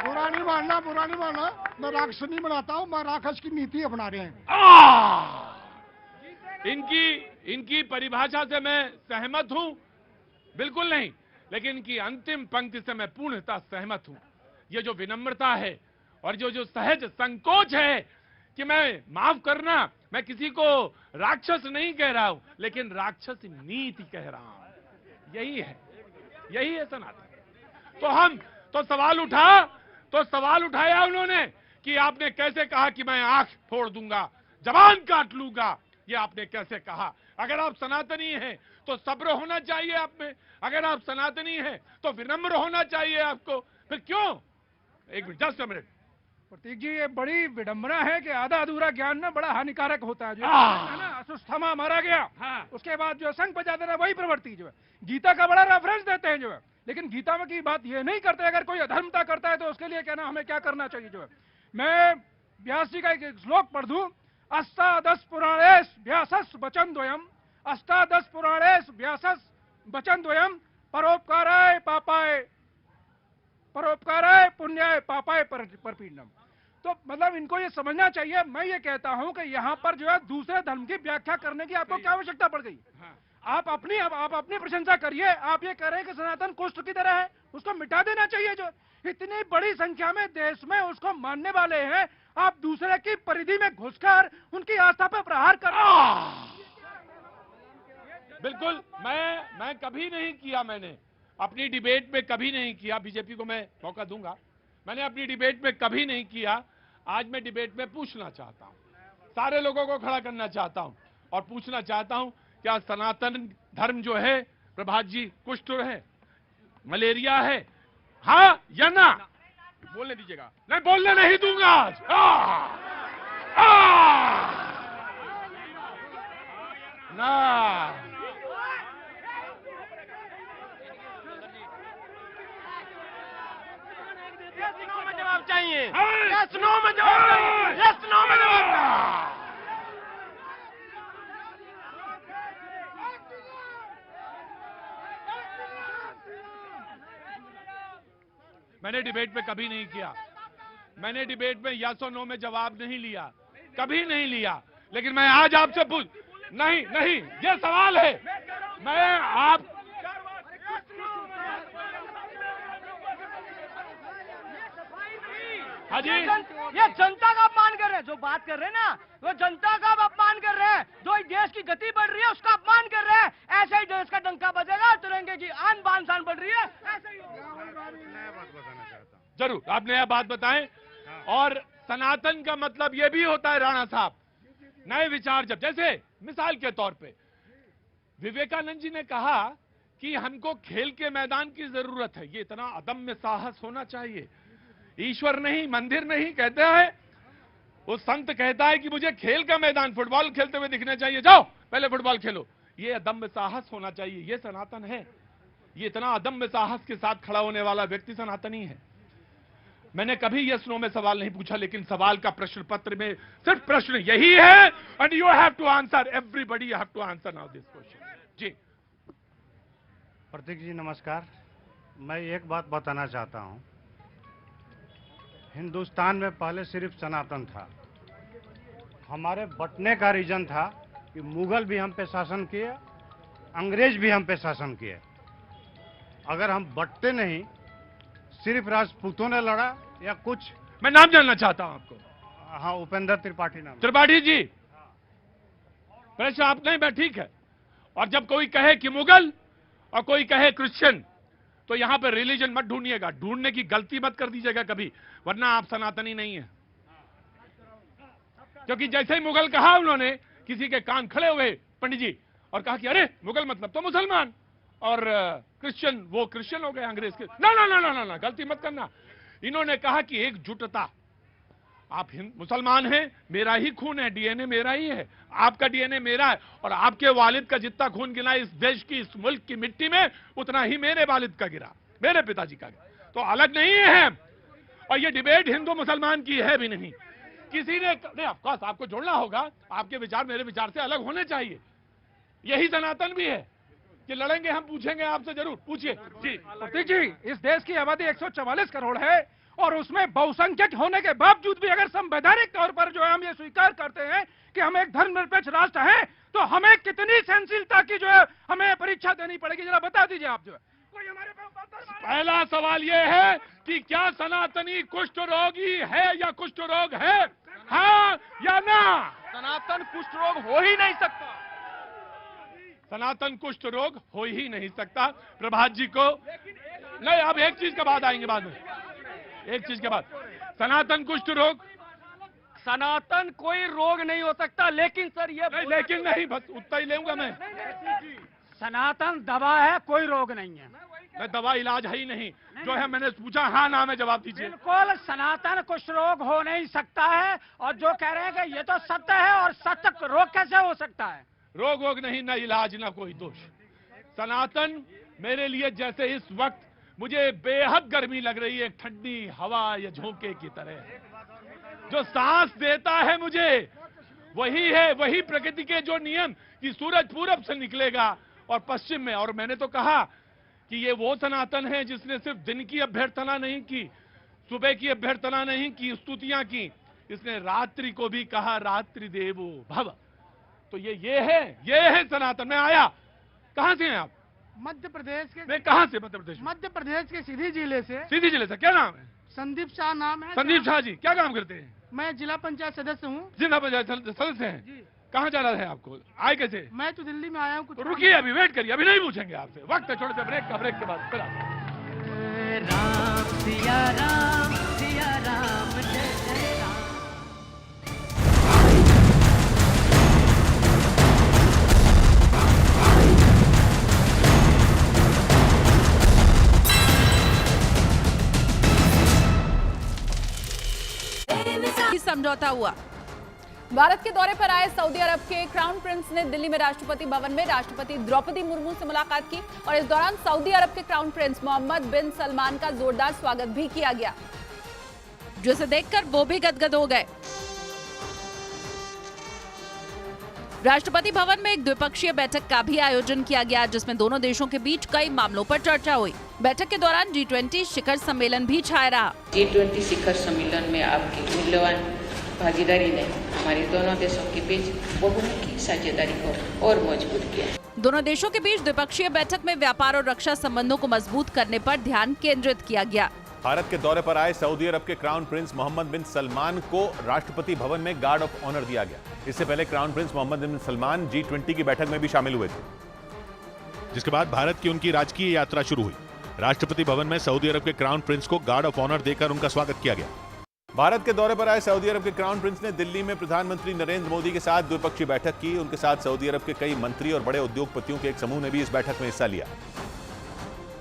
S10: बुरा नहीं मानना, मैं राक्षस नहीं बनाता हूँ, मैं राक्षस की नीति अपना रहे हैं।
S3: इनकी परिभाषा से मैं सहमत हूं, बिल्कुल नहीं, लेकिन इनकी अंतिम पंक्ति से मैं पूर्णतः सहमत हूं। ये जो विनम्रता है और जो सहज संकोच है कि मैं माफ करना, मैं किसी को राक्षस नहीं कह रहा हूं, लेकिन राक्षस नीति कह रहा हूं। यही है सनातन। तो सवाल उठाया उन्होंने कि आपने कैसे कहा कि मैं आंख फोड़ दूंगा, जबान काट लूंगा, ये आपने कैसे कहा? अगर आप सनातनी हैं तो सब्र होना चाहिए आप में, अगर आप सनातनी हैं तो विनम्र होना चाहिए आपको, फिर क्यों? एक मिनट, जस्ट अ मिनट।
S10: प्रतीक जी, ये बड़ी विडंबना है कि आधा अधूरा ज्ञान ना बड़ा हानिकारक होता है। जो है ना, अश्वत्थामा मारा गया, उसके बाद जो संघ बजा देना, वही प्रवृत्ति जो है। गीता का बड़ा रेफरेंस देते हैं जो है, लेकिन गीता में की बात ये नहीं करते अगर कोई अधर्मता करता है तो उसके लिए कहना हमें क्या करना चाहिए जो है। मैं व्यास जी का एक श्लोक पढ़ दूं, अष्टादश पुराणेश व्यासस् वचन द्वयम्, अष्टादश पुराणेश व्यासस् वचन द्वयम्, परोपकाराय पुण्याय पापाय परपीडनम। तो मतलब इनको ये समझना चाहिए। मैं ये कहता हूं कि यहाँ पर जो है दूसरे धर्म की व्याख्या करने की आपको क्या आवश्यकता पड़ गई? आप अपनी प्रशंसा करिए। आप ये कह रहे हैं कि सनातन कुष्ठ की तरह है, उसको मिटा देना चाहिए। जो इतनी बड़ी संख्या में देश में उसको मानने वाले हैं, आप दूसरे की परिधि में घुसकर उनकी आस्था पर प्रहार कर रहे हैं।
S3: बिल्कुल, मैं कभी नहीं किया, मैंने अपनी डिबेट में कभी नहीं किया। बीजेपी को मैं मौका दूंगा, मैंने अपनी डिबेट में कभी नहीं किया। आज मैं डिबेट में पूछना चाहता हूं, सारे लोगों को खड़ा करना चाहता हूं और पूछना चाहता हूं, क्या सनातन धर्म जो है, प्रभात जी, कुष्ठ है, मलेरिया है, हाँ या ना?
S9: बोलने दीजिएगा।
S3: नहीं, बोलने नहीं दूंगा आज। ना
S8: जवाब चाहिए, यस नो में जवाब चाहिए, यस नो में जवाब।
S3: मैंने डिबेट में कभी नहीं किया, मैंने डिबेट में यस और नो में जवाब नहीं लिया, कभी नहीं लिया। लेकिन मैं आज आपसे नहीं, ये सवाल है। मैं आप हाँ जी,
S8: ये जनता का अपमान कर रहे हैं, जो बात कर रहे हैं ना, वो जनता का अपमान कर रहे हैं। जो देश की गति बढ़ रही है उसका अपमान कर रहे हैं। ऐसे ही देश का डंका बजेगा, तिरंगे की आन बान शान बढ़ रही है, ऐसे ही
S3: जरूर आप नया बात बताएं। और सनातन का मतलब ये भी होता है राणा साहब, नए विचार। जैसे मिसाल के तौर पे विवेकानंद जी ने कहा कि हमको खेल के मैदान की जरूरत है। ये इतना अदम्य साहस होना चाहिए। ईश्वर नहीं, मंदिर नहीं कहते हैं, वो संत कहता है कि मुझे खेल का मैदान, फुटबॉल खेलते हुए दिखना चाहिए, जाओ पहले फुटबॉल खेलो। ये अदम्य साहस होना चाहिए, ये सनातन है। ये इतना अदम्य साहस के साथ खड़ा होने वाला व्यक्ति सनातनी है। मैंने कभी यस नो में सवाल नहीं पूछा, लेकिन सवाल का प्रश्न पत्र में सिर्फ प्रश्न यही है, and you have to answer, everybody have to answer now this question. जी
S11: प्रतीक जी नमस्कार। मैं एक बात बताना चाहता हूं, हिंदुस्तान में पहले सिर्फ सनातन था। हमारे बंटने का रीजन था कि मुगल भी हम पे शासन किए, अंग्रेज भी हम पे शासन किए। अगर हम बंटते नहीं, सिर्फ राजपूतों ने लड़ा या कुछ।
S3: मैं नाम जानना चाहता हूं आपको।
S11: हाँ, उपेंद्र त्रिपाठी नाम।
S3: त्रिपाठी जी, प्रश्न आप नहीं, मैं ठीक है। और जब कोई कहे कि मुगल और कोई कहे क्रिश्चियन, तो यहां पर रिलीजन मत ढूंढिएगा, ढूंढने की गलती मत कर दीजिएगा कभी, वरना आप सनातनी नहीं है। क्योंकि जैसे ही मुगल कहा उन्होंने, किसी के कान खड़े हुए पंडित जी और कहा कि अरे मुगल मतलब तो मुसलमान, और क्रिश्चियन, वो क्रिश्चियन हो गए अंग्रेज के। ना ना ना ना ना, गलती मत करना। इन्होंने कहा कि एकजुटता, आप मुसलमान हैं, मेरा ही खून है, डीएनए मेरा ही है, आपका डीएनए मेरा है, और आपके वालिद का जितना खून गिरा इस देश की, इस मुल्क की मिट्टी में, उतना ही मेरे वालिद का गिरा, मेरे पिताजी का गिरा। तो अलग नहीं है हम। और ये डिबेट हिंदू मुसलमान की है भी नहीं। किसी ने नहीं, ऑफ कोर्स आपको जोड़ना होगा, आपके विचार मेरे विचार से अलग होने चाहिए। यही सनातन भी है कि लड़ेंगे हम, पूछेंगे आपसे जरूर, पूछिए जी।
S10: प्रतीक जी, इस देश की आबादी 144 करोड़ है और उसमें बहुसंख्यक होने के बावजूद भी अगर संवैधानिक तौर पर जो है हम ये स्वीकार करते हैं कि हम एक धर्मनिरपेक्ष राष्ट्र हैं, तो हमें कितनी सहनशीलता की जो है हमें परीक्षा देनी पड़ेगी, जरा बता दीजिए आप। जो है कोई हमारे
S3: पहला सवाल ये है कि क्या सनातनी कुष्ठ रोगी है या कुष्ठ रोग है, हाँ या ना?
S9: सनातन कुष्ठ रोग हो ही नहीं सकता।
S3: सनातन कुष्ठ रोग हो ही नहीं सकता। प्रभात जी को नहीं, अब एक चीज के बाद आएंगे, बाद में एक चीज के बाद। सनातन कुष्ठ रोग,
S6: सनातन कोई रोग नहीं हो सकता, लेकिन सर ये
S3: नहीं, लेकिन नहीं, बस उतना ही लेऊंगा मैं।
S4: सनातन दवा है, कोई रोग नहीं है।
S3: दवा इलाज है ही नहीं। जो है मैंने पूछा, हाँ ना में जवाब दीजिए।
S4: बिल्कुल, सनातन कुछ रोग हो नहीं सकता है। और जो कह रहे हैं कि ये तो सत्य है, और सत्य रोग कैसे हो सकता है?
S3: रोग वोग नहीं, ना इलाज ना कोई दोष। सनातन मेरे लिए जैसे इस वक्त मुझे बेहद गर्मी लग रही है, एक ठंडी हवा या झोंके की तरह जो सांस देता है मुझे, वही है, वही प्रकृति के जो नियम कि सूरज पूरब से निकलेगा और पश्चिम में। और मैंने तो कहा कि ये वो सनातन है जिसने सिर्फ दिन की अभ्यर्थना नहीं की, सुबह की अभ्यर्थना नहीं की, स्तुतियां की, इसने रात्रि को भी कहा रात्रि देवो भव। तो ये है सनातन। मैं आया, कहां से हैं आप?
S8: मध्य प्रदेश के।
S3: मैं कहां से? मध्य प्रदेश।
S8: मध्य प्रदेश के सीधी जिले से।
S3: सीधी जिले से। क्या नाम है?
S8: संदीप शाह नाम है।
S3: संदीप शाह जी, क्या काम करते हैं?
S8: मैं जिला पंचायत सदस्य हूँ।
S3: जिला पंचायत सदस्य हैं जी। कहाँ जाना है आपको? आए कैसे?
S8: मैं तो दिल्ली में आया हूँ।
S3: तो रुकिए, अभी वेट करिए, अभी नहीं पूछेंगे आपसे, वक्त है छोटे से ब्रेक का, ब्रेक के बाद फिर
S2: राम सिया राम सिया राम जय जय राम।
S12: समझौता हुआ। भारत के दौरे पर आए सऊदी अरब के क्राउन प्रिंस ने दिल्ली में राष्ट्रपति भवन में राष्ट्रपति द्रौपदी मुर्मू से मुलाकात की और इस दौरान सऊदी अरब के crown prince Mohammed bin Salman का जोरदार स्वागत भी किया गया, जिसे देखकर वो भी गदगद हो गए। राष्ट्रपति भवन में एक द्विपक्षीय बैठक का भी आयोजन किया गया, जिसमें दोनों देशों के बीच कई मामलों पर चर्चा हुई। बैठक के दौरान G20 शिखर सम्मेलन भी छाया रहा।
S13: G20 शिखर सम्मेलन में आपकी मूल्यवान भागीदारी ने हमारे दोनों देशों के बीच बहुमुखी साझेदारी को और मजबूत किया।
S12: दोनों देशों के बीच द्विपक्षीय बैठक में व्यापार और रक्षा संबंधों को मजबूत करने पर ध्यान केंद्रित किया गया।
S14: भारत के दौरे पर आए सऊदी अरब के crown prince Mohammed bin Salman को राष्ट्रपति भवन में गार्ड ऑफ ऑनर दिया गया। इससे पहले crown prince Mohammed bin Salman G20 की बैठक में भी शामिल हुए थे,
S15: जिसके बाद भारत की उनकी राजकीय यात्रा शुरू हुई। राष्ट्रपति भवन में सऊदी अरब के क्राउन प्रिंस को गार्ड ऑफ ऑनर देकर उनका स्वागत किया गया।
S14: भारत के दौरे पर आए सऊदी अरब के क्राउन प्रिंस ने दिल्ली में प्रधानमंत्री नरेंद्र मोदी के साथ द्विपक्षीय बैठक की। उनके साथ सऊदी अरब के कई मंत्री और बड़े उद्योगपतियों के एक समूह ने भी इस बैठक में हिस्सा लिया।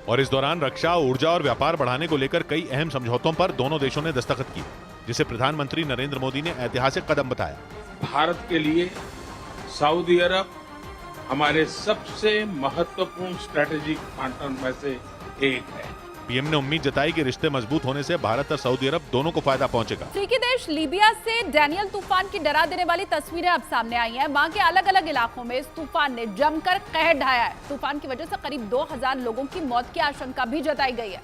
S15: और इस दौरान रक्षा, ऊर्जा और व्यापार बढ़ाने को लेकर कई अहम समझौतों पर दोनों देशों ने दस्तखत किए, जिसे प्रधानमंत्री नरेंद्र मोदी ने ऐतिहासिक कदम बताया।
S16: भारत के लिए सऊदी अरब हमारे सबसे महत्वपूर्ण स्ट्रेटेजिक पार्टनर में से एक है।
S15: पीएम ने उम्मीद जताई कि रिश्ते मजबूत होने से भारत और सऊदी अरब दोनों को फायदा पहुंचेगा।
S12: अफ्रीकी देश लीबिया से डैनियल तूफान की डरा देने वाली तस्वीरें अब सामने आई हैं। वहां के अलग अलग इलाकों में इस तूफान ने जमकर कहर ढाया है। तूफान की वजह से करीब 2000 लोगों की मौत की आशंका भी जताई गई है,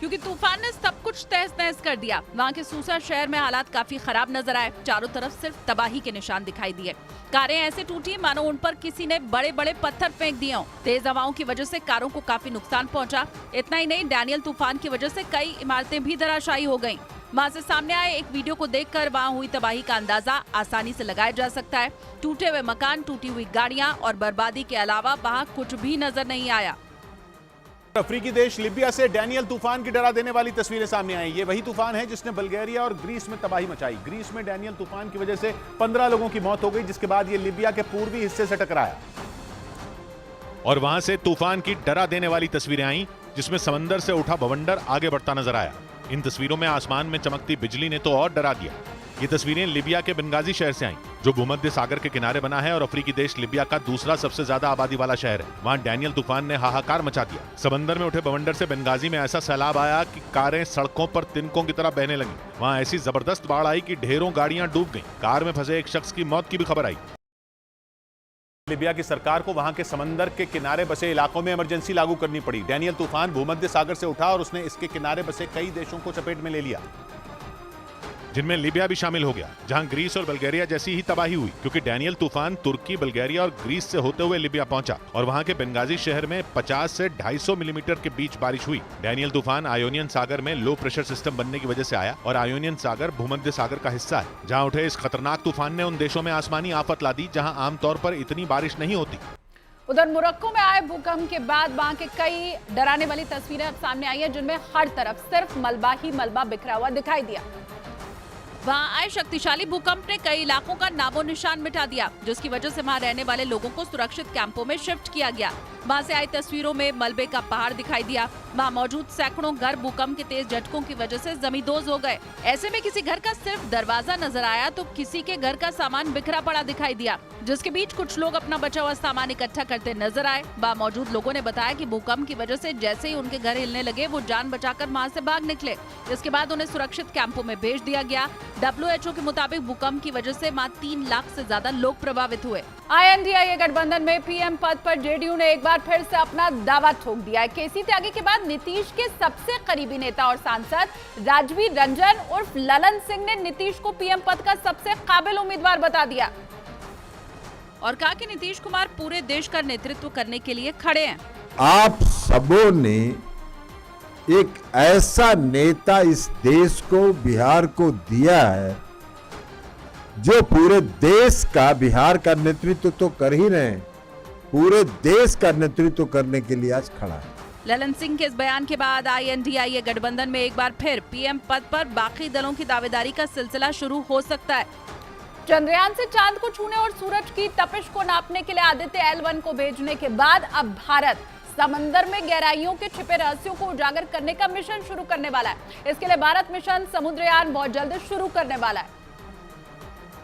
S12: क्योंकि तूफान ने सब कुछ तहस-नहस कर दिया। वहां के सूसा शहर में हालात काफी खराब नजर आए। चारों तरफ सिर्फ तबाही के निशान दिखाई दिए। कारें ऐसे टूटी मानो उन पर किसी ने बड़े बड़े पत्थर फेंक दिए हों। तेज हवाओं की वजह से कारों को काफी नुकसान पहुंचा। इतना ही नहीं, डैनियल तूफान की वजह से कई इमारतें भी धराशायी हो गईं। वहां से सामने आए एक वीडियो को देखकर वहां हुई तबाही का अंदाजा आसानी से लगाया जा सकता है। टूटे हुए मकान, टूटी हुई गाड़ियां और बर्बादी के अलावा वहां कुछ भी नजर नहीं आया।
S14: अफ्रीकी देश लीबिया से डैनियल तूफान की डरा देने वाली तस्वीरें सामने आई। ये वही तूफान है जिसने बल्गेरिया और ग्रीस में तबाही मचाई। ग्रीस में डैनियल तूफान की वजह से 15 लोगों की मौत हो गई, जिसके बाद ये लीबिया के पूर्वी हिस्से से टकराया।
S15: और वहां से तूफान की डरा देने वाली तस्वीरें आई, जिसमें समंदर से उठा बवंडर आगे बढ़ता नजर आया। इन तस्वीरों में आसमान में चमकती बिजली ने तो और डरा दिया। ये तस्वीरें लीबिया के बेंगाजी शहर से आई। जो भूमध्य सागर के किनारे बना है और अफ्रीकी देश लिबिया का दूसरा सबसे ज्यादा आबादी वाला शहर है। वहाँ डैनियल तूफान ने हाहाकार मचा दिया। समंदर में उठे बवंडर से बेंगाजी में ऐसा सैलाब आया कि कारें सड़कों पर तिनकों की तरह बहने लगी। वहाँ ऐसी जबरदस्त बाढ़ आई कि ढेरों गाड़ियां डूब गईं। कार में फंसे एक शख्स की मौत की भी खबर आई।
S14: लिबिया की सरकार को वहां के समंदर के किनारे बसे इलाकों में इमरजेंसी लागू करनी पड़ी। डैनियल तूफान भूमध्य सागर से उठा और उसने इसके किनारे बसे कई देशों को चपेट में ले लिया,
S15: जिनमें लीबिया भी शामिल हो गया, जहां ग्रीस और बल्गेरिया जैसी ही तबाही हुई, क्योंकि डैनियल तूफान तुर्की, बल्गेरिया और ग्रीस से होते हुए लिबिया पहुंचा और वहां के बेंगाजी शहर में 50 से 250 मिलीमीटर के बीच बारिश हुई। डैनियल तूफान आयोनियन सागर में लो प्रेशर सिस्टम बनने की वजह से आया और आयोनियन सागर भूमध्य सागर का हिस्सा है। जहां उठे इस खतरनाक तूफान ने उन देशों में आसमानी आफत ला दी जहां आमतौर पर इतनी बारिश नहीं होती।
S12: उधर मोरक्को में आए भूकंप के बाद वहां के कई डराने वाली तस्वीरें अब सामने आई हैं, जिनमें हर तरफ सिर्फ मलबा ही मलबा बिखरा हुआ दिखाई दिया। वहां आए शक्तिशाली भूकंप ने कई इलाकों का नामो निशान मिटा दिया, जिसकी वजह से वहां रहने वाले लोगों को सुरक्षित कैंपों में शिफ्ट किया गया। वहां से आई तस्वीरों में मलबे का पहाड़ दिखाई दिया। वहां मौजूद सैकड़ों घर भूकंप के तेज झटकों की वजह से जमींदोज हो गए। ऐसे में किसी घर का सिर्फ दरवाजा नजर आया तो किसी के घर का सामान बिखरा पड़ा दिखाई दिया, जिसके बीच कुछ लोग अपना बचा हुआ सामान इकट्ठा करते नजर आए। वहां मौजूद लोगों ने बताया कि भूकंप की वजह से जैसे ही उनके घर हिलने लगे वो जान बचाकर वहां से भाग निकले। इसके बाद उन्हें सुरक्षित कैंपों में भेज दिया गया। WHO के मुताबिक भूकंप की वजह से वहां 3 लाख से ज्यादा लोग प्रभावित हुए। INDIA गठबंधन में PM पद पर JDU ने एक बार फिर से अपना दावा ठोक दिया है। केसी त्यागी के बाद नीतीश के सबसे करीबी नेता और सांसद राजवीर रंजन उर्फ ललन सिंह ने नीतीश को PM पद का सबसे काबिल उम्मीदवार बता दिया और कहा कि नीतीश कुमार पूरे देश का नेतृत्व करने के लिए खड़े हैं।
S17: आप सबों ने एक ऐसा नेता इस देश को, बिहार को दिया है जो पूरे देश का, बिहार का नेतृत्व तो कर ही रहे हैं, पूरे देश का नेतृत्व करने के लिए आज खड़ा है।
S12: ललन सिंह के इस बयान के बाद INDIA गठबंधन में एक बार फिर PM पद पर बाकी दलों की दावेदारी का सिलसिला शुरू हो सकता है। चंद्रयान से चांद को छूने और सूरज की तपिश को नापने के लिए आदित्य L1 को भेजने के बाद अब भारत समंदर में गहराइयों के छिपे रहस्यों को उजागर करने का मिशन शुरू करने वाला है। इसके लिए भारत मिशन समुद्रयान बहुत जल्द शुरू करने वाला है,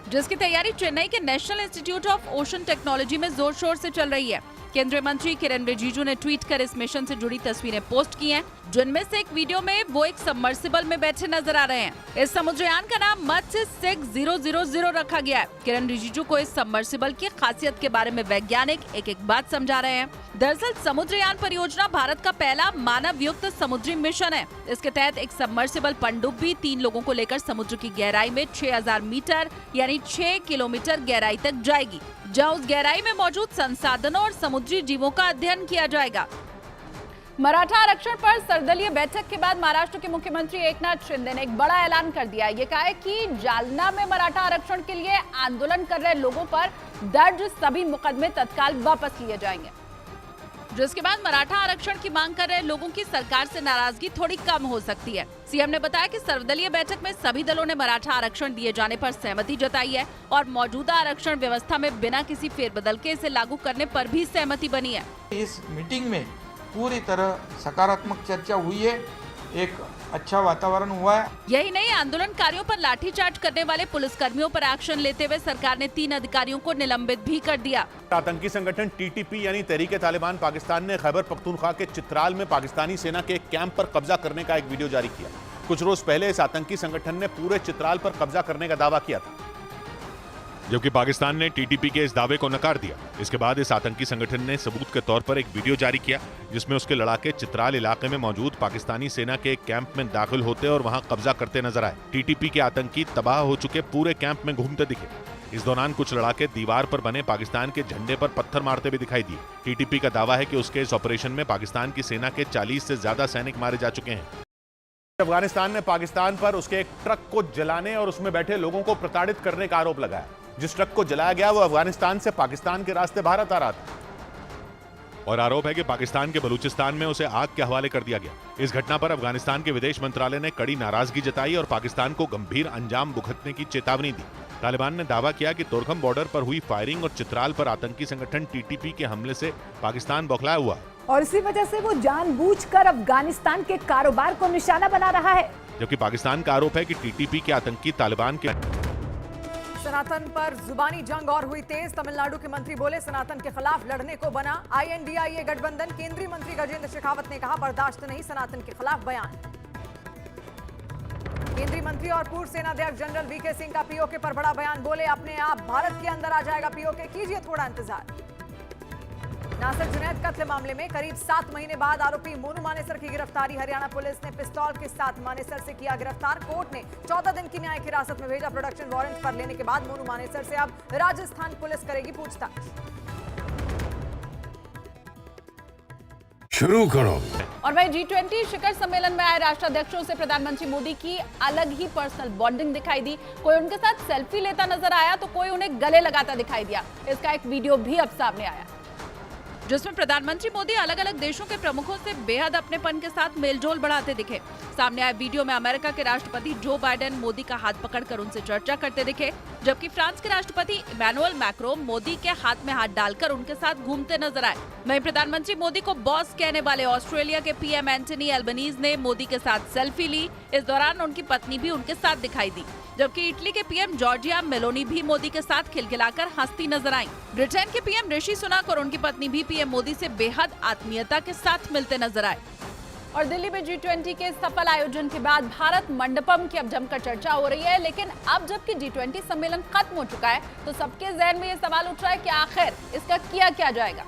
S12: जिसकी तैयारी चेन्नई के national institute of ocean technology में जोर शोर से चल रही है। केंद्रीय मंत्री किरेन रिजिजू ने ट्वीट कर इस मिशन से जुड़ी तस्वीरें पोस्ट की हैं, जिनमें से एक वीडियो में वो एक सबमर्सिबल में बैठे नजर आ रहे हैं। इस समुद्रयान का नाम मत्स्य 6000 रखा गया है। किरेन रिजिजू को इस सबमर्सिबल की खासियत के बारे में वैज्ञानिक एक एक बात समझा रहे हैं। दरअसल समुद्रयान परियोजना भारत का पहला मानव युक्त समुद्री मिशन है। इसके तहत एक सबमर्सिबल पनडुब्बी 3 लोगों को लेकर समुद्र की गहराई में 6000 मीटर यानी 6 किलोमीटर गहराई तक जाएगी, जहां उस गहराई में मौजूद संसाधनों और समुद्री जीवों का अध्ययन किया जाएगा। मराठा आरक्षण पर सर्वदलीय बैठक के बाद महाराष्ट्र के मुख्यमंत्री एकनाथ शिंदे ने एक बड़ा ऐलान कर दिया। ये कहा है कि जालना में मराठा आरक्षण के लिए आंदोलन कर रहे लोगों पर दर्ज सभी मुकदमे तत्काल वापस लिए जाएंगे, जिसके बाद मराठा आरक्षण की मांग कर रहे लोगों की सरकार से नाराजगी थोड़ी कम हो सकती है। सीएम ने बताया कि सर्वदलीय बैठक में सभी दलों ने मराठा आरक्षण दिए जाने पर सहमति जताई है और मौजूदा आरक्षण व्यवस्था में बिना किसी फेरबदल के इसे लागू करने पर भी सहमति बनी है।
S18: इस मीटिंग में पूरी तरह सकारात्मक चर्चा हुई है, एक अच्छा वातावरण हुआ है।
S12: यही नहीं, आंदोलनकारियों पर लाठीचार्ज करने वाले पुलिसकर्मियों पर एक्शन लेते हुए सरकार ने 3 अधिकारियों को निलंबित भी कर दिया।
S14: आतंकी संगठन TTP यानी तहरीक-ए-तालिबान पाकिस्तान ने खैबर पख्तूनख्वा के चित्राल में पाकिस्तानी सेना के एक कैंप पर कब्जा करने का एक वीडियो जारी किया। कुछ रोज पहले इस आतंकी संगठन ने पूरे चित्राल पर कब्जा करने का दावा किया था,
S15: जबकि पाकिस्तान ने TTP के इस दावे को नकार दिया। इसके बाद इस आतंकी संगठन ने सबूत के तौर पर एक वीडियो जारी किया, जिसमें उसके लड़ाके चित्राल इलाके में मौजूद पाकिस्तानी सेना के एक कैंप में दाखिल होते और वहां कब्जा करते नजर आए। TTP के आतंकी तबाह हो चुके पूरे कैंप में घूमते दिखे। इस दौरान कुछ लड़ाके दीवार पर बने पाकिस्तान के झंडे पर पत्थर मारते भी दिखाई दिए। TTP का दावा है कि उसके इस ऑपरेशन में पाकिस्तान की सेना के 40 से ज्यादा सैनिक मारे जा चुके हैं।
S14: अफगानिस्तान ने पाकिस्तान पर उसके एक ट्रक को जलाने और उसमें बैठे लोगों को प्रताड़ित करने का आरोप लगाया। जिस ट्रक को जलाया गया वो अफगानिस्तान से पाकिस्तान के रास्ते भारत आ रहा था
S15: और आरोप है कि पाकिस्तान के बलूचिस्तान में उसे आग के हवाले कर दिया गया। इस घटना पर अफगानिस्तान के विदेश मंत्रालय ने कड़ी नाराजगी जताई और पाकिस्तान को गंभीर अंजाम भुगतने की चेतावनी दी। तालिबान ने दावा किया कि तोरखम बॉर्डर पर हुई फायरिंग और चित्राल पर आतंकी संगठन TTP के हमले से पाकिस्तान बौखलाया हुआ है
S19: और इसी वजह से वो जानबूझकर अफगानिस्तान के कारोबार को निशाना बना रहा है।
S15: जबकि पाकिस्तान का आरोप है कि TTP के आतंकी तालिबान के
S19: सनातन पर जुबानी जंग और हुई तेज। तमिलनाडु के मंत्री बोले सनातन के खिलाफ लड़ने को बना INDIA गठबंधन। केंद्रीय मंत्री गजेंद्र शेखावत ने कहा बर्दाश्त नहीं सनातन के खिलाफ बयान। केंद्रीय मंत्री और पूर्व सेनाध्यक्ष जनरल VK सिंह का POK पर बड़ा बयान। बोले अपने आप भारत के अंदर आ जाएगा POK, कीजिए थोड़ा इंतजार। नासिर जुनैद कत्ल मामले में करीब 7 महीने बाद आरोपी मोनू मानेसर की गिरफ्तारी। हरियाणा पुलिस ने पिस्तौल के साथ मानेसर से किया गिरफ्तार। कोर्ट ने 14 दिन की न्यायिक हिरासत में भेजा। प्रोडक्शन वारंट पर लेने के बाद मोनू मानेसर से अब राजस्थान पुलिस करेगी पूछताछ।
S20: शुरू करो।
S12: और वही G20 शिखर सम्मेलन में आए राष्ट्राध्यक्षों से प्रधानमंत्री मोदी की अलग ही पर्सनल बॉन्डिंग दिखाई दी। कोई उनके साथ सेल्फी लेता नजर आया तो कोई उन्हें गले लगाता दिखाई दिया। इसका एक वीडियो भी अब सामने आया जिसमें प्रधानमंत्री मोदी अलग अलग देशों के प्रमुखों से बेहद अपनेपन के साथ मेलजोल बढ़ाते दिखे। सामने आए वीडियो में अमेरिका के राष्ट्रपति जो बाइडेन मोदी का हाथ पकड़कर उनसे चर्चा करते दिखे, जबकि फ्रांस के राष्ट्रपति इमैनुअल मैक्रोन मोदी के हाथ में हाथ डालकर उनके साथ घूमते नजर आए। वहीं प्रधानमंत्री मोदी को बॉस कहने वाले ऑस्ट्रेलिया के PM एंटनी एल्बनीज ने मोदी के साथ सेल्फी ली। इस दौरान उनकी पत्नी भी उनके साथ दिखाई दी, जबकि इटली के PM जॉर्जिया मेलोनी भी मोदी के साथ खिलखिलाकर हंसती नजर आईं। ब्रिटेन के PM ऋषि सुनक और उनकी पत्नी भी PM मोदी से बेहद आत्मीयता के साथ मिलते नजर आए। और दिल्ली में G20 के सफल आयोजन के बाद भारत मंडपम की अब जमकर चर्चा हो रही है। लेकिन अब जबकि G20 सम्मेलन खत्म हो चुका है तो सबके जहन में ये सवाल उठ रहा है कि आखिर इसका किया क्या जाएगा,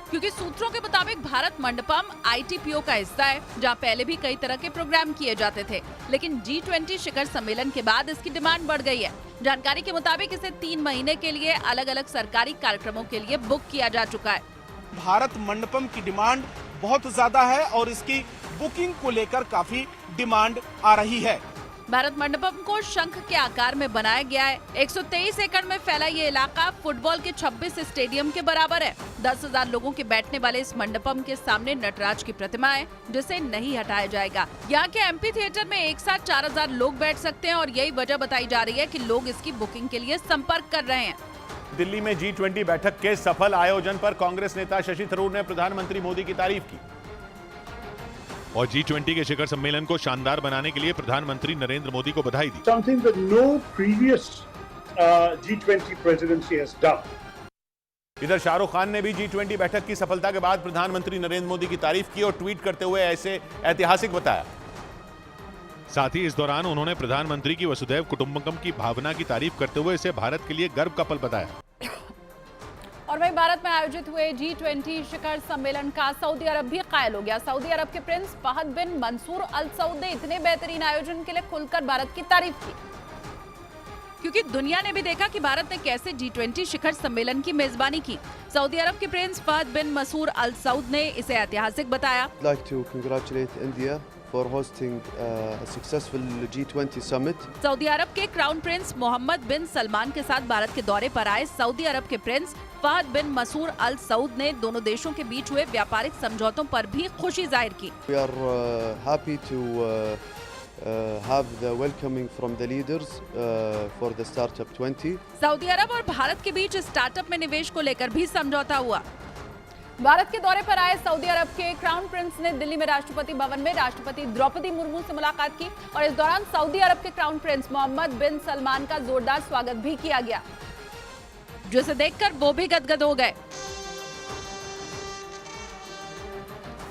S12: क्योंकि सूत्रों के मुताबिक भारत मंडपम ITPO का हिस्सा है, जहां पहले भी कई तरह के प्रोग्राम किए जाते थे। लेकिन G20 शिखर सम्मेलन के बाद इसकी डिमांड बढ़ गई है। जानकारी के मुताबिक इसे 3 महीने के लिए अलग अलग सरकारी कार्यक्रमों के लिए बुक किया जा चुका है।
S21: भारत मंडपम की डिमांड बहुत ज्यादा है और इसकी बुकिंग को लेकर काफी डिमांड आ रही है।
S12: भारत मंडपम को शंख के आकार में बनाया गया है। 123 एकड़ में फैला ये इलाका फुटबॉल के 26 स्टेडियम के बराबर है। 10,000 लोगों के बैठने वाले इस मंडपम के सामने नटराज की प्रतिमा है, जिसे नहीं हटाया जाएगा। यहाँ के MP थिएटर में एक साथ 4,000 लोग बैठ सकते हैं और यही वजह बताई जा रही है कि लोग इसकी बुकिंग के लिए संपर्क कर रहे हैं।
S14: दिल्ली में G20 बैठक के सफल आयोजन पर कांग्रेस नेता शशि थरूर ने प्रधानमंत्री मोदी की तारीफ की
S15: और G20 के शिखर सम्मेलन को शानदार बनाने के लिए प्रधानमंत्री नरेंद्र मोदी को बधाई दी।
S22: Something that no previous G20 presidency has done.
S14: इधर शाहरुख खान ने भी G20 बैठक की सफलता के बाद प्रधानमंत्री नरेंद्र मोदी की तारीफ की और ट्वीट करते हुए ऐसे ऐतिहासिक बताया।
S15: साथ ही इस दौरान उन्होंने प्रधानमंत्री की वसुधैव कुटुंबकम की भावना की तारीफ करते हुए इसे भारत के लिए गर्व का पल बताया।
S12: और वही भारत में आयोजित हुए G20 शिखर सम्मेलन का सऊदी अरब भी कायल हो गया। सऊदी अरब के प्रिंस फहद बिन मंसूर अल सऊद ने इतने बेहतरीन आयोजन के लिए खुलकर भारत की तारीफ की, क्योंकि दुनिया ने भी देखा कि भारत ने कैसे G20 शिखर सम्मेलन की मेजबानी की। सऊदी अरब के प्रिंस फहद बिन मंसूर अल सऊद ने इसे ऐतिहासिक बताया।
S23: for hosting a successful G20 summit.
S12: Saudi Arab के crown prince Mohammed bin Salman के साथ भारत के दौरे पर आए सऊदी अरब के प्रिंस फहद बिन मंसूर अल सऊद ने दोनों देशों के बीच हुए व्यापारिक समझौतों पर भी खुशी जाहिर की।
S23: We are happy to have the welcoming from the leaders for the Startup 20.
S12: Saudi अरब और भारत के बीच स्टार्टअप में निवेश को लेकर भी समझौता हुआ। भारत के दौरे पर आए सऊदी अरब के क्राउन प्रिंस ने दिल्ली में राष्ट्रपति भवन में राष्ट्रपति द्रौपदी मुर्मू से मुलाकात की और इस दौरान सऊदी अरब के crown prince Mohammed bin Salman का जोरदार स्वागत भी किया गया, जिसे देखकर वो भी गदगद हो गए।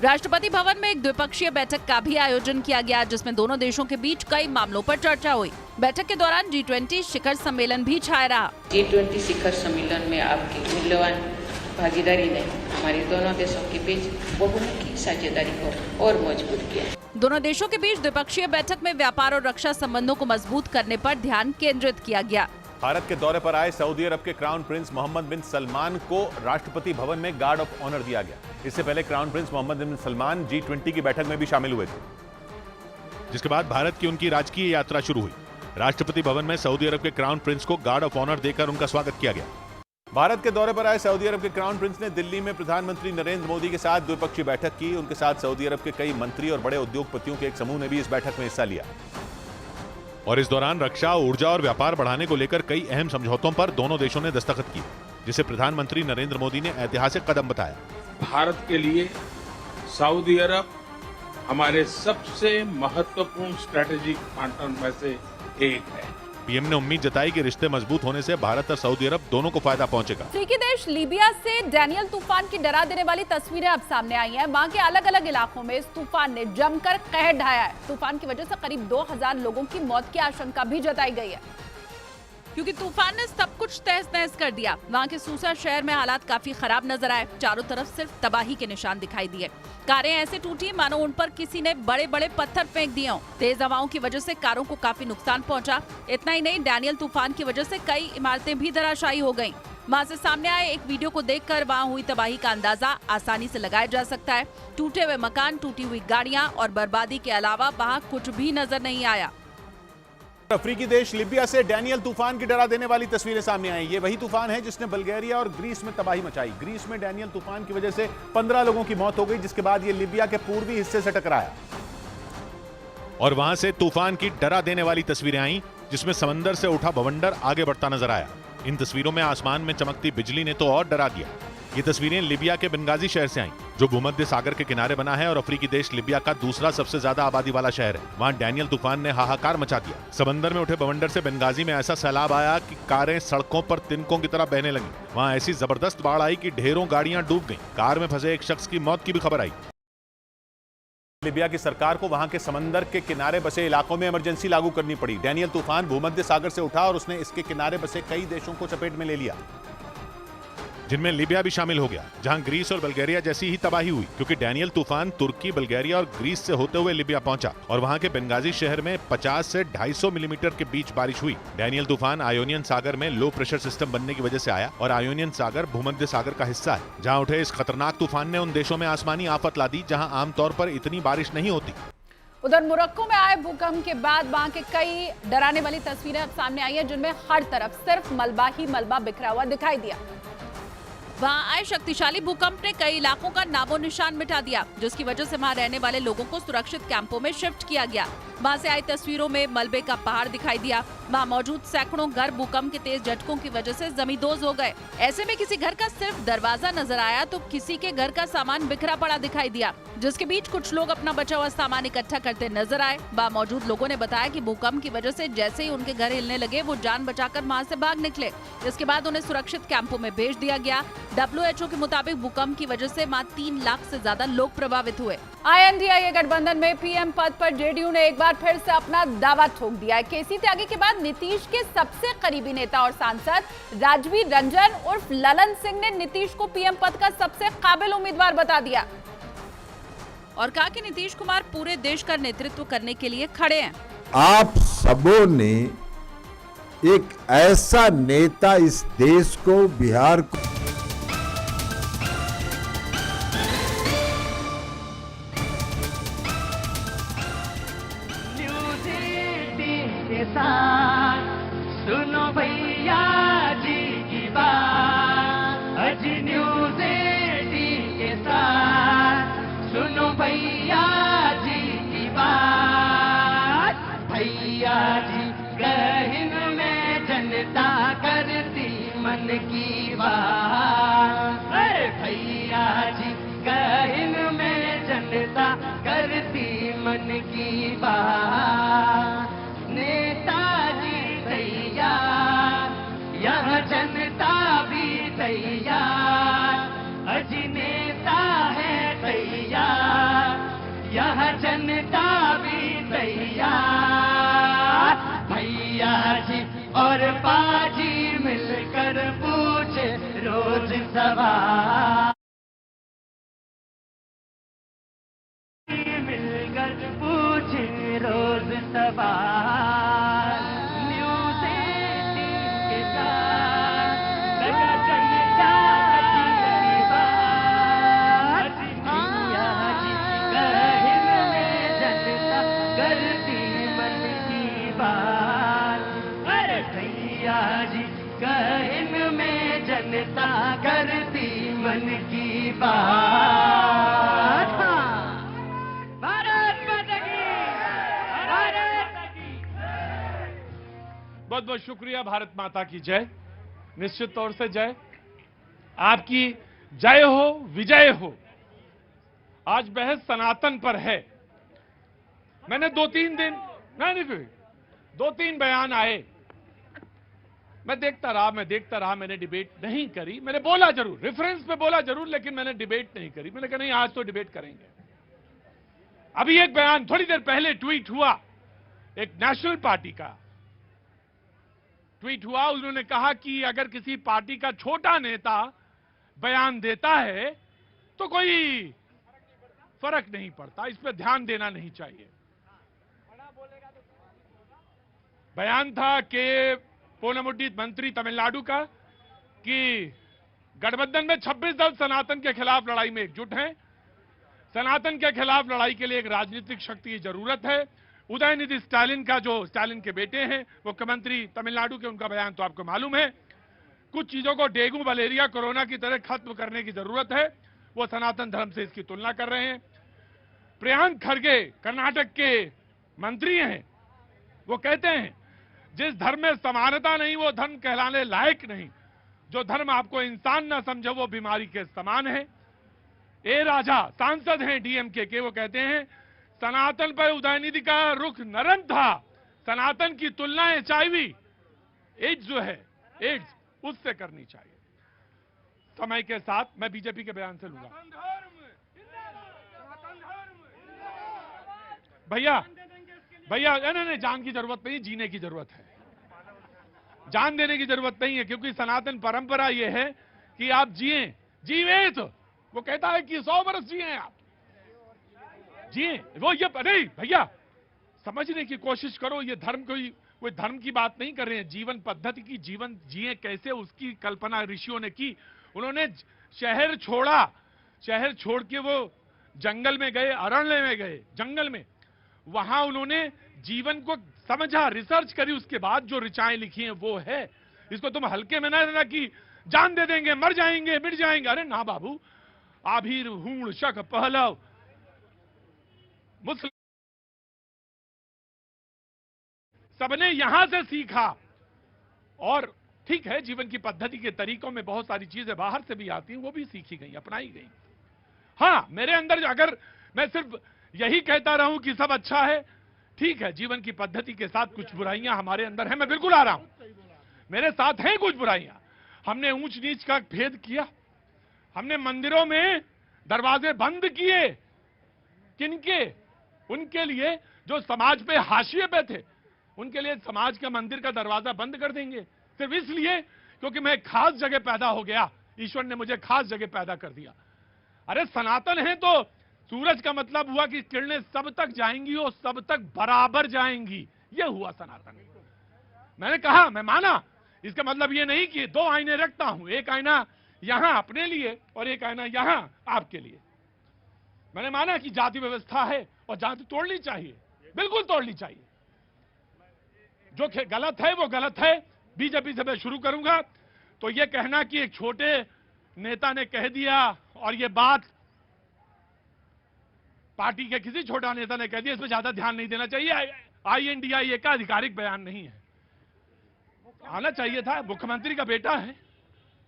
S12: राष्ट्रपति भवन में एक द्विपक्षीय बैठक का भी आयोजन किया गया, जिसमें दोनों देशों के बीच कई मामलों पर चर्चा हुई। बैठक के दौरान G20 शिखर सम्मेलन भी छाया रहा।
S13: G20 शिखर सम्मेलन में आपकी मूल्यवान भागीदारी ने हमारे दोनों देशों के बीच बहुमुखी साझेदारी को और मजबूत किया।
S12: दोनों देशों के बीच द्विपक्षीय बैठक में व्यापार और रक्षा संबंधों को मजबूत करने पर ध्यान केंद्रित किया गया।
S14: भारत के दौरे पर आए सऊदी अरब के crown prince Mohammed bin Salman को राष्ट्रपति भवन में गार्ड ऑफ ऑनर दिया गया। इससे पहले crown prince Mohammed bin Salman G20 की बैठक में भी शामिल हुए थे,
S15: जिसके बाद भारत की उनकी राजकीय यात्रा शुरू हुई। राष्ट्रपति भवन में सऊदी अरब के क्राउन प्रिंस को गार्ड ऑफ ऑनर देकर उनका स्वागत किया गया।
S14: भारत के दौरे पर आए सऊदी अरब के क्राउन प्रिंस ने दिल्ली में प्रधानमंत्री नरेंद्र मोदी के साथ द्विपक्षीय बैठक की। उनके साथ सऊदी अरब के कई मंत्री और बड़े उद्योगपतियों के एक समूह ने भी इस बैठक में हिस्सा लिया
S15: और इस दौरान रक्षा, ऊर्जा और व्यापार बढ़ाने को लेकर कई अहम समझौतों पर दोनों देशों ने दस्तखत किए, जिसे प्रधानमंत्री नरेंद्र मोदी ने ऐतिहासिक कदम बताया।
S16: भारत के लिए सऊदी अरब हमारे सबसे महत्वपूर्ण स्ट्रेटेजिक पार्टनर में से एक है।
S15: पीएम ने उम्मीद जताई कि रिश्ते मजबूत होने से भारत और सऊदी अरब दोनों को फायदा पहुंचेगा।
S12: अफ्रीकी देश लीबिया से डैनियल तूफान की डरा देने वाली तस्वीरें अब सामने आई हैं। वहां के अलग अलग इलाकों में इस तूफान ने जमकर कहर ढाया है। तूफान की वजह से करीब 2000 लोगों की मौत की आशंका भी जताई गई है, क्योंकि तूफान ने सब कुछ तहस नहस कर दिया। वहां के सूसा शहर में हालात काफी खराब नजर आए। चारों तरफ सिर्फ तबाही के निशान दिखाई दिए। कारें ऐसे टूटी मानो उन पर किसी ने बड़े बड़े पत्थर फेंक दिए हों। तेज हवाओं की वजह से कारों को काफी नुकसान पहुंचा। इतना ही नहीं, डैनियल तूफान की वजह से कई इमारतें भी धराशायी हो गईं। वहां से सामने आए एक वीडियो को देखकर वहां हुई तबाही का अंदाजा आसानी से लगाया जा सकता है। टूटे हुए मकान, टूटी हुई गाड़ियां और बर्बादी के अलावा वहां कुछ भी नजर नहीं आया।
S14: अफ्रीकी देश लिबिया से डैनियल तूफान की डरा देने वाली तस्वीरें सामने आई। ये वही तूफान है जिसने बल्गेरिया और ग्रीस में तबाही मचाई। ग्रीस में डैनियल तूफान की वजह से 15 लोगों की मौत हो गई, जिसके बाद ये लिबिया के पूर्वी हिस्से से टकराया
S15: और वहां से तूफान की डरा देने वाली तस्वीरें आई, जिसमें समंदर से उठा बवंडर आगे बढ़ता नजर आया। इन तस्वीरों में आसमान में चमकती बिजली ने तो और डरा दिया। ये तस्वीरें लिबिया के बेंगाजी शहर से आई, जो भूमध्य सागर के किनारे बना है और अफ्रीकी देश लिबिया का दूसरा सबसे ज्यादा आबादी वाला शहर है। वहां डैनियल तूफान ने हाहाकार मचा दिया। समंदर में उठे बवंडर से बेंगाजी में ऐसा सैलाब आया कि कारें सड़कों पर तिनकों की तरह बहने लगी। वहां ऐसी जबरदस्त बाढ़ आई कि ढेरों गाड़ियां डूब गईं। कार में फंसे एक शख्स की मौत की भी खबर आई।
S14: लिबिया की सरकार को वहां के समंदर के किनारे बसे इलाकों में इमरजेंसी लागू करनी पड़ी। डैनियल तूफान भूमध्य सागर से उठा और उसने इसके किनारे बसे कई देशों को चपेट में ले लिया, जिनमें लिबिया भी शामिल हो गया, जहां ग्रीस और बल्गेरिया जैसी ही तबाही हुई, क्योंकि डैनियल तूफान तुर्की, बल्गेरिया और ग्रीस से होते हुए लिबिया पहुंचा और वहां के बेंगाजी शहर में 50 से 250 मिलीमीटर के बीच बारिश हुई। डैनियल तूफान आयोनियन सागर में लो प्रेशर सिस्टम बनने की वजह से आया और आयोनियन सागर भूमध्य सागर का हिस्सा है। जहां उठे इस खतरनाक तूफान ने उन देशों में आसमानी आफत ला दी जहां आमतौर पर इतनी बारिश नहीं होती।
S12: उधर मोरक्को में आए भूकंप के बाद वहां के कई डराने वाली तस्वीरें अब सामने आई है, जिनमें हर तरफ सिर्फ मलबा ही मलबा बिखरा हुआ दिखाई दिया। वहां आए शक्तिशाली भूकंप ने कई इलाकों का नामो निशान मिटा दिया, जिसकी वजह से वहां रहने वाले लोगों को सुरक्षित कैंपों में शिफ्ट किया गया। वहां से आई तस्वीरों में मलबे का पहाड़ दिखाई दिया। वहां मौजूद सैकड़ों घर भूकंप के तेज झटकों की वजह से जमींदोज हो गए। ऐसे में किसी घर का सिर्फ दरवाजा नजर आया तो किसी के घर का सामान बिखरा पड़ा दिखाई दिया, जिसके बीच कुछ लोग अपना बचा हुआ सामान इकट्ठा करते नजर आए। वहां मौजूद लोगों ने बताया कि भूकंप की वजह से जैसे ही उनके घर हिलने लगे, वो जान बचाकर वहां से भाग निकले। इसके बाद उन्हें सुरक्षित कैंपों में भेज दिया गया। WHO के मुताबिक भूकंप की वजह से वहां 3 लाख से ज्यादा लोग प्रभावित हुए। INDIA गठबंधन में पीएम पद पर जेडीयू ने एक बार फिर से अपना दावा ठोक दिया है। केसी त्यागी के बाद नीतीश के सबसे करीबी नेता और सांसद राजवीर रंजन उर्फ ललन सिंह ने नीतीश को पीएम पद का सबसे काबिल उम्मीदवार बता दिया और कहा कि नीतीश कुमार पूरे देश का नेतृत्व करने के लिए खड़े हैं।
S17: आप सबों ने एक ऐसा नेता इस देश को, बिहार को
S2: सुनो भैया जी की बात, अज न्यूज़ 18 के साथ सुनो भैया जी की बात। भैया जी गहन में जनता करती मन की बात। अरे भैया जी गहन में जनता करती मन की बात। नेताजी तैयार, यहाँ जनता भी तैयार, अज नेता है तैयार, यहाँ जनता भी तैयार। भैया जी और पाजी मिलकर पूछे रोज सवाल, मिलकर पूछे रोज सवाल। न्यूज़ 18 के साथ लगा जनता की बात। भैया जी गहन में जनता करती मन की बात। अरे भैया जी गहन में जनता करती मन की बात।
S3: बहुत बहुत शुक्रिया। भारत माता की जय। निश्चित तौर से जय। आपकी जय हो, विजय हो। आज बहस सनातन पर है। मैंने 2-3 दिन, नहीं 2-3 बयान आए मैं देखता रहा, मैंने डिबेट नहीं करी। मैंने बोला जरूर, रेफरेंस पे बोला जरूर, लेकिन मैंने डिबेट नहीं करी। मैंने कहा नहीं, आज तो डिबेट करेंगे। अभी एक बयान थोड़ी देर पहले ट्वीट हुआ, एक नेशनल पार्टी का ट्वीट हुआ। उन्होंने कहा कि अगर किसी पार्टी का छोटा नेता बयान देता है तो कोई फर्क नहीं पड़ता, इस पर ध्यान देना नहीं चाहिए। बयान था कि पोनमुट्टी मंत्री तमिलनाडु का कि गठबंधन में 26 दल सनातन के खिलाफ लड़ाई में एकजुट हैं। सनातन के खिलाफ लड़ाई के लिए एक राजनीतिक शक्ति की जरूरत है। उदयनिधि स्टालिन का, जो स्टालिन के बेटे हैं, मुख्यमंत्री तमिलनाडु के, उनका बयान तो आपको मालूम है। कुछ चीजों को डेंगू, मलेरिया, कोरोना की तरह खत्म करने की जरूरत है। वो सनातन धर्म से इसकी तुलना कर रहे हैं। प्रियंक खरगे कर्नाटक के मंत्री हैं, वो कहते हैं जिस धर्म में समानता नहीं वो धर्म कहलाने लायक नहीं। जो धर्म आपको इंसान न समझे वो बीमारी के समान है। ए राजा सांसद हैं डीएमके के, वो कहते हैं सनातन पर उदयनिधि का रुख नरम था। सनातन की तुलना HIV, एड्स जो है, एड्स, उससे करनी चाहिए। समय के साथ मैं बीजेपी के बयान से लूंगा। भैया नहीं, जान की जरूरत नहीं, जीने की जरूरत है। जान देने की जरूरत नहीं है, क्योंकि सनातन परंपरा यह है कि आप जीवे तो वो कहता है कि 100 वर्ष जिए, आप जिए। वो ये नहीं भैया, समझने की कोशिश करो। ये धर्म कोई धर्म की बात नहीं कर रहे हैं, जीवन पद्धति की, जीवन जिए कैसे उसकी कल्पना ऋषियों ने की। उन्होंने शहर छोड़ा, शहर छोड़ के वो जंगल में गए, अरण्य में गए, जंगल में, वहां उन्होंने जीवन को समझा, रिसर्च करी, उसके बाद जो ऋचाएं लिखी हैं वो है। इसको तुम हल्के में ना लेना कि जान दे देंगे, मर जाएंगे, मिट जाएंगे। अरे ना बाबू, आभीर, हूण, शक, पहलव, मुस्लिम, सबने यहां से सीखा। और ठीक है, जीवन की पद्धति के तरीकों में बहुत सारी चीजें बाहर से भी आती हैं, वो भी सीखी गई, अपनाई गई। हाँ, मेरे अंदर अगर मैं सिर्फ यही कहता रहूं कि सब अच्छा है, ठीक है, जीवन की पद्धति के साथ कुछ बुराइयां हमारे अंदर हैं, मैं बिल्कुल आ रहा हूं, मेरे साथ हैं कुछ बुराइयां। हमने ऊंच नीच का भेद किया, हमने मंदिरों में दरवाजे बंद किए। किनके? उनके लिए जो समाज पे हाशिए पे थे, उनके लिए समाज का मंदिर का दरवाजा बंद कर देंगे सिर्फ इसलिए क्योंकि मैं खास जगह पैदा हो गया, ईश्वर ने मुझे खास जगह पैदा कर दिया। अरे सनातन है तो सूरज का मतलब हुआ कि किरणें सब तक जाएंगी और सब तक बराबर जाएंगी, यह हुआ सनातन। मैंने कहा, मैं माना, इसका मतलब यह नहीं कि 2 आईने रखता हूं, एक आईना यहां अपने लिए और एक आईना यहां आपके लिए। मैंने माना कि जाति व्यवस्था है और जाति तोड़नी चाहिए, बिल्कुल तोड़नी चाहिए। जो गलत है वो गलत है। बीजेपी से मैं शुरू करूंगा तो यह कहना कि एक छोटे नेता ने कह दिया और यह बात पार्टी के किसी छोटा नेता ने कह दिया, इस पर ज्यादा ध्यान नहीं देना चाहिए। INDIA का आधिकारिक बयान नहीं है, आना चाहिए था। मुख्यमंत्री का बेटा है,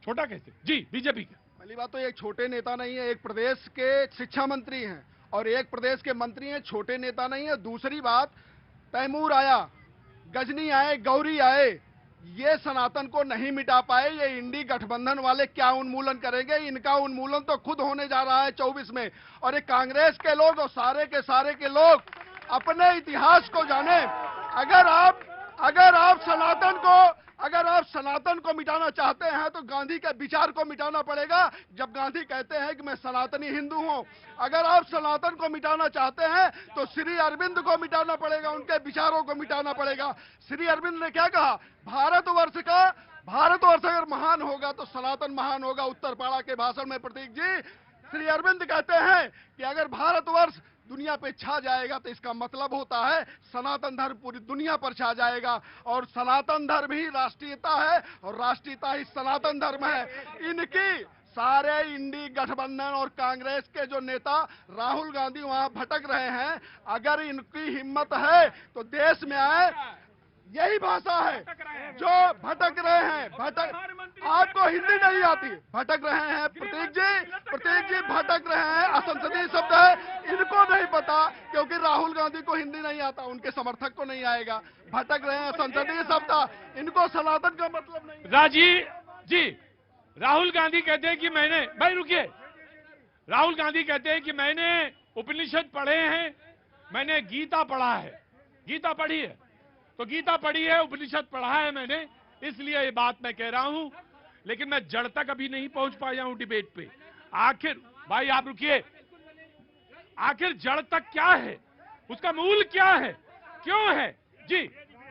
S3: छोटा कैसे? जी, बीजेपी का।
S1: पहली बात तो एक छोटे नेता नहीं है, एक प्रदेश के शिक्षा मंत्री हैं और एक प्रदेश के मंत्री हैं, छोटे नेता नहीं है। दूसरी बात, तैमूर आया, गजनी आए, गौरी आए, ये सनातन को नहीं मिटा पाए। ये इंडी गठबंधन वाले क्या उन्मूलन करेंगे? इनका उन्मूलन तो खुद होने जा रहा है 24 में। और ये कांग्रेस के लोग और सारे के लोग अपने इतिहास को जाने। अगर आप सनातन को मिटाना चाहते हैं तो गांधी के विचार को मिटाना पड़ेगा। जब गांधी कहते हैं कि मैं सनातनी हिंदू हूं, अगर आप सनातन को मिटाना चाहते हैं तो श्री अरविंद को मिटाना पड़ेगा, उनके विचारों को मिटाना पड़ेगा। श्री अरविंद ने क्या कहा? भारतवर्ष अगर महान होगा तो सनातन महान होगा। उत्तरपाड़ा के भाषण में प्रतीक जी, श्री अरविंद कहते हैं कि अगर भारतवर्ष दुनिया पे छा जाएगा तो इसका मतलब होता है सनातन धर्म पूरी दुनिया पर छा जाएगा। और सनातन धर्म ही राष्ट्रीयता है और राष्ट्रीयता ही सनातन धर्म है। इनकी सारे इंडी गठबंधन और कांग्रेस के जो नेता राहुल गांधी वहां भटक रहे हैं, अगर इनकी हिम्मत है तो देश में आए। यही भाषा है जो भटक रहे हैं, आपको हिंदी नहीं आती, भटक रहे हैं प्रतीक जी भटक रहे हैं, असंसदीय शब्द है। इनको नहीं पता क्योंकि राहुल गांधी को हिंदी नहीं आता, उनके समर्थक को नहीं आएगा, भटक रहे हैं संसदीय शब्द, इनको सनातन का मतलब नहीं।
S3: राजीव जी, राहुल गांधी कहते हैं कि मैंने, भाई रुकिए, राहुल गांधी कहते हैं कि मैंने उपनिषद पढ़े हैं, मैंने गीता पढ़ा है, गीता पढ़ी है, तो गीता पढ़ी है, उपनिषद पढ़ा है मैंने, इसलिए ये बात मैं कह रहा हूं, लेकिन मैं जड़ तक अभी नहीं पहुंच पाया हूं डिबेट पे। आखिर भाई आप रुकिए, आखिर जड़ तक क्या है, उसका मूल क्या है, क्यों है? जी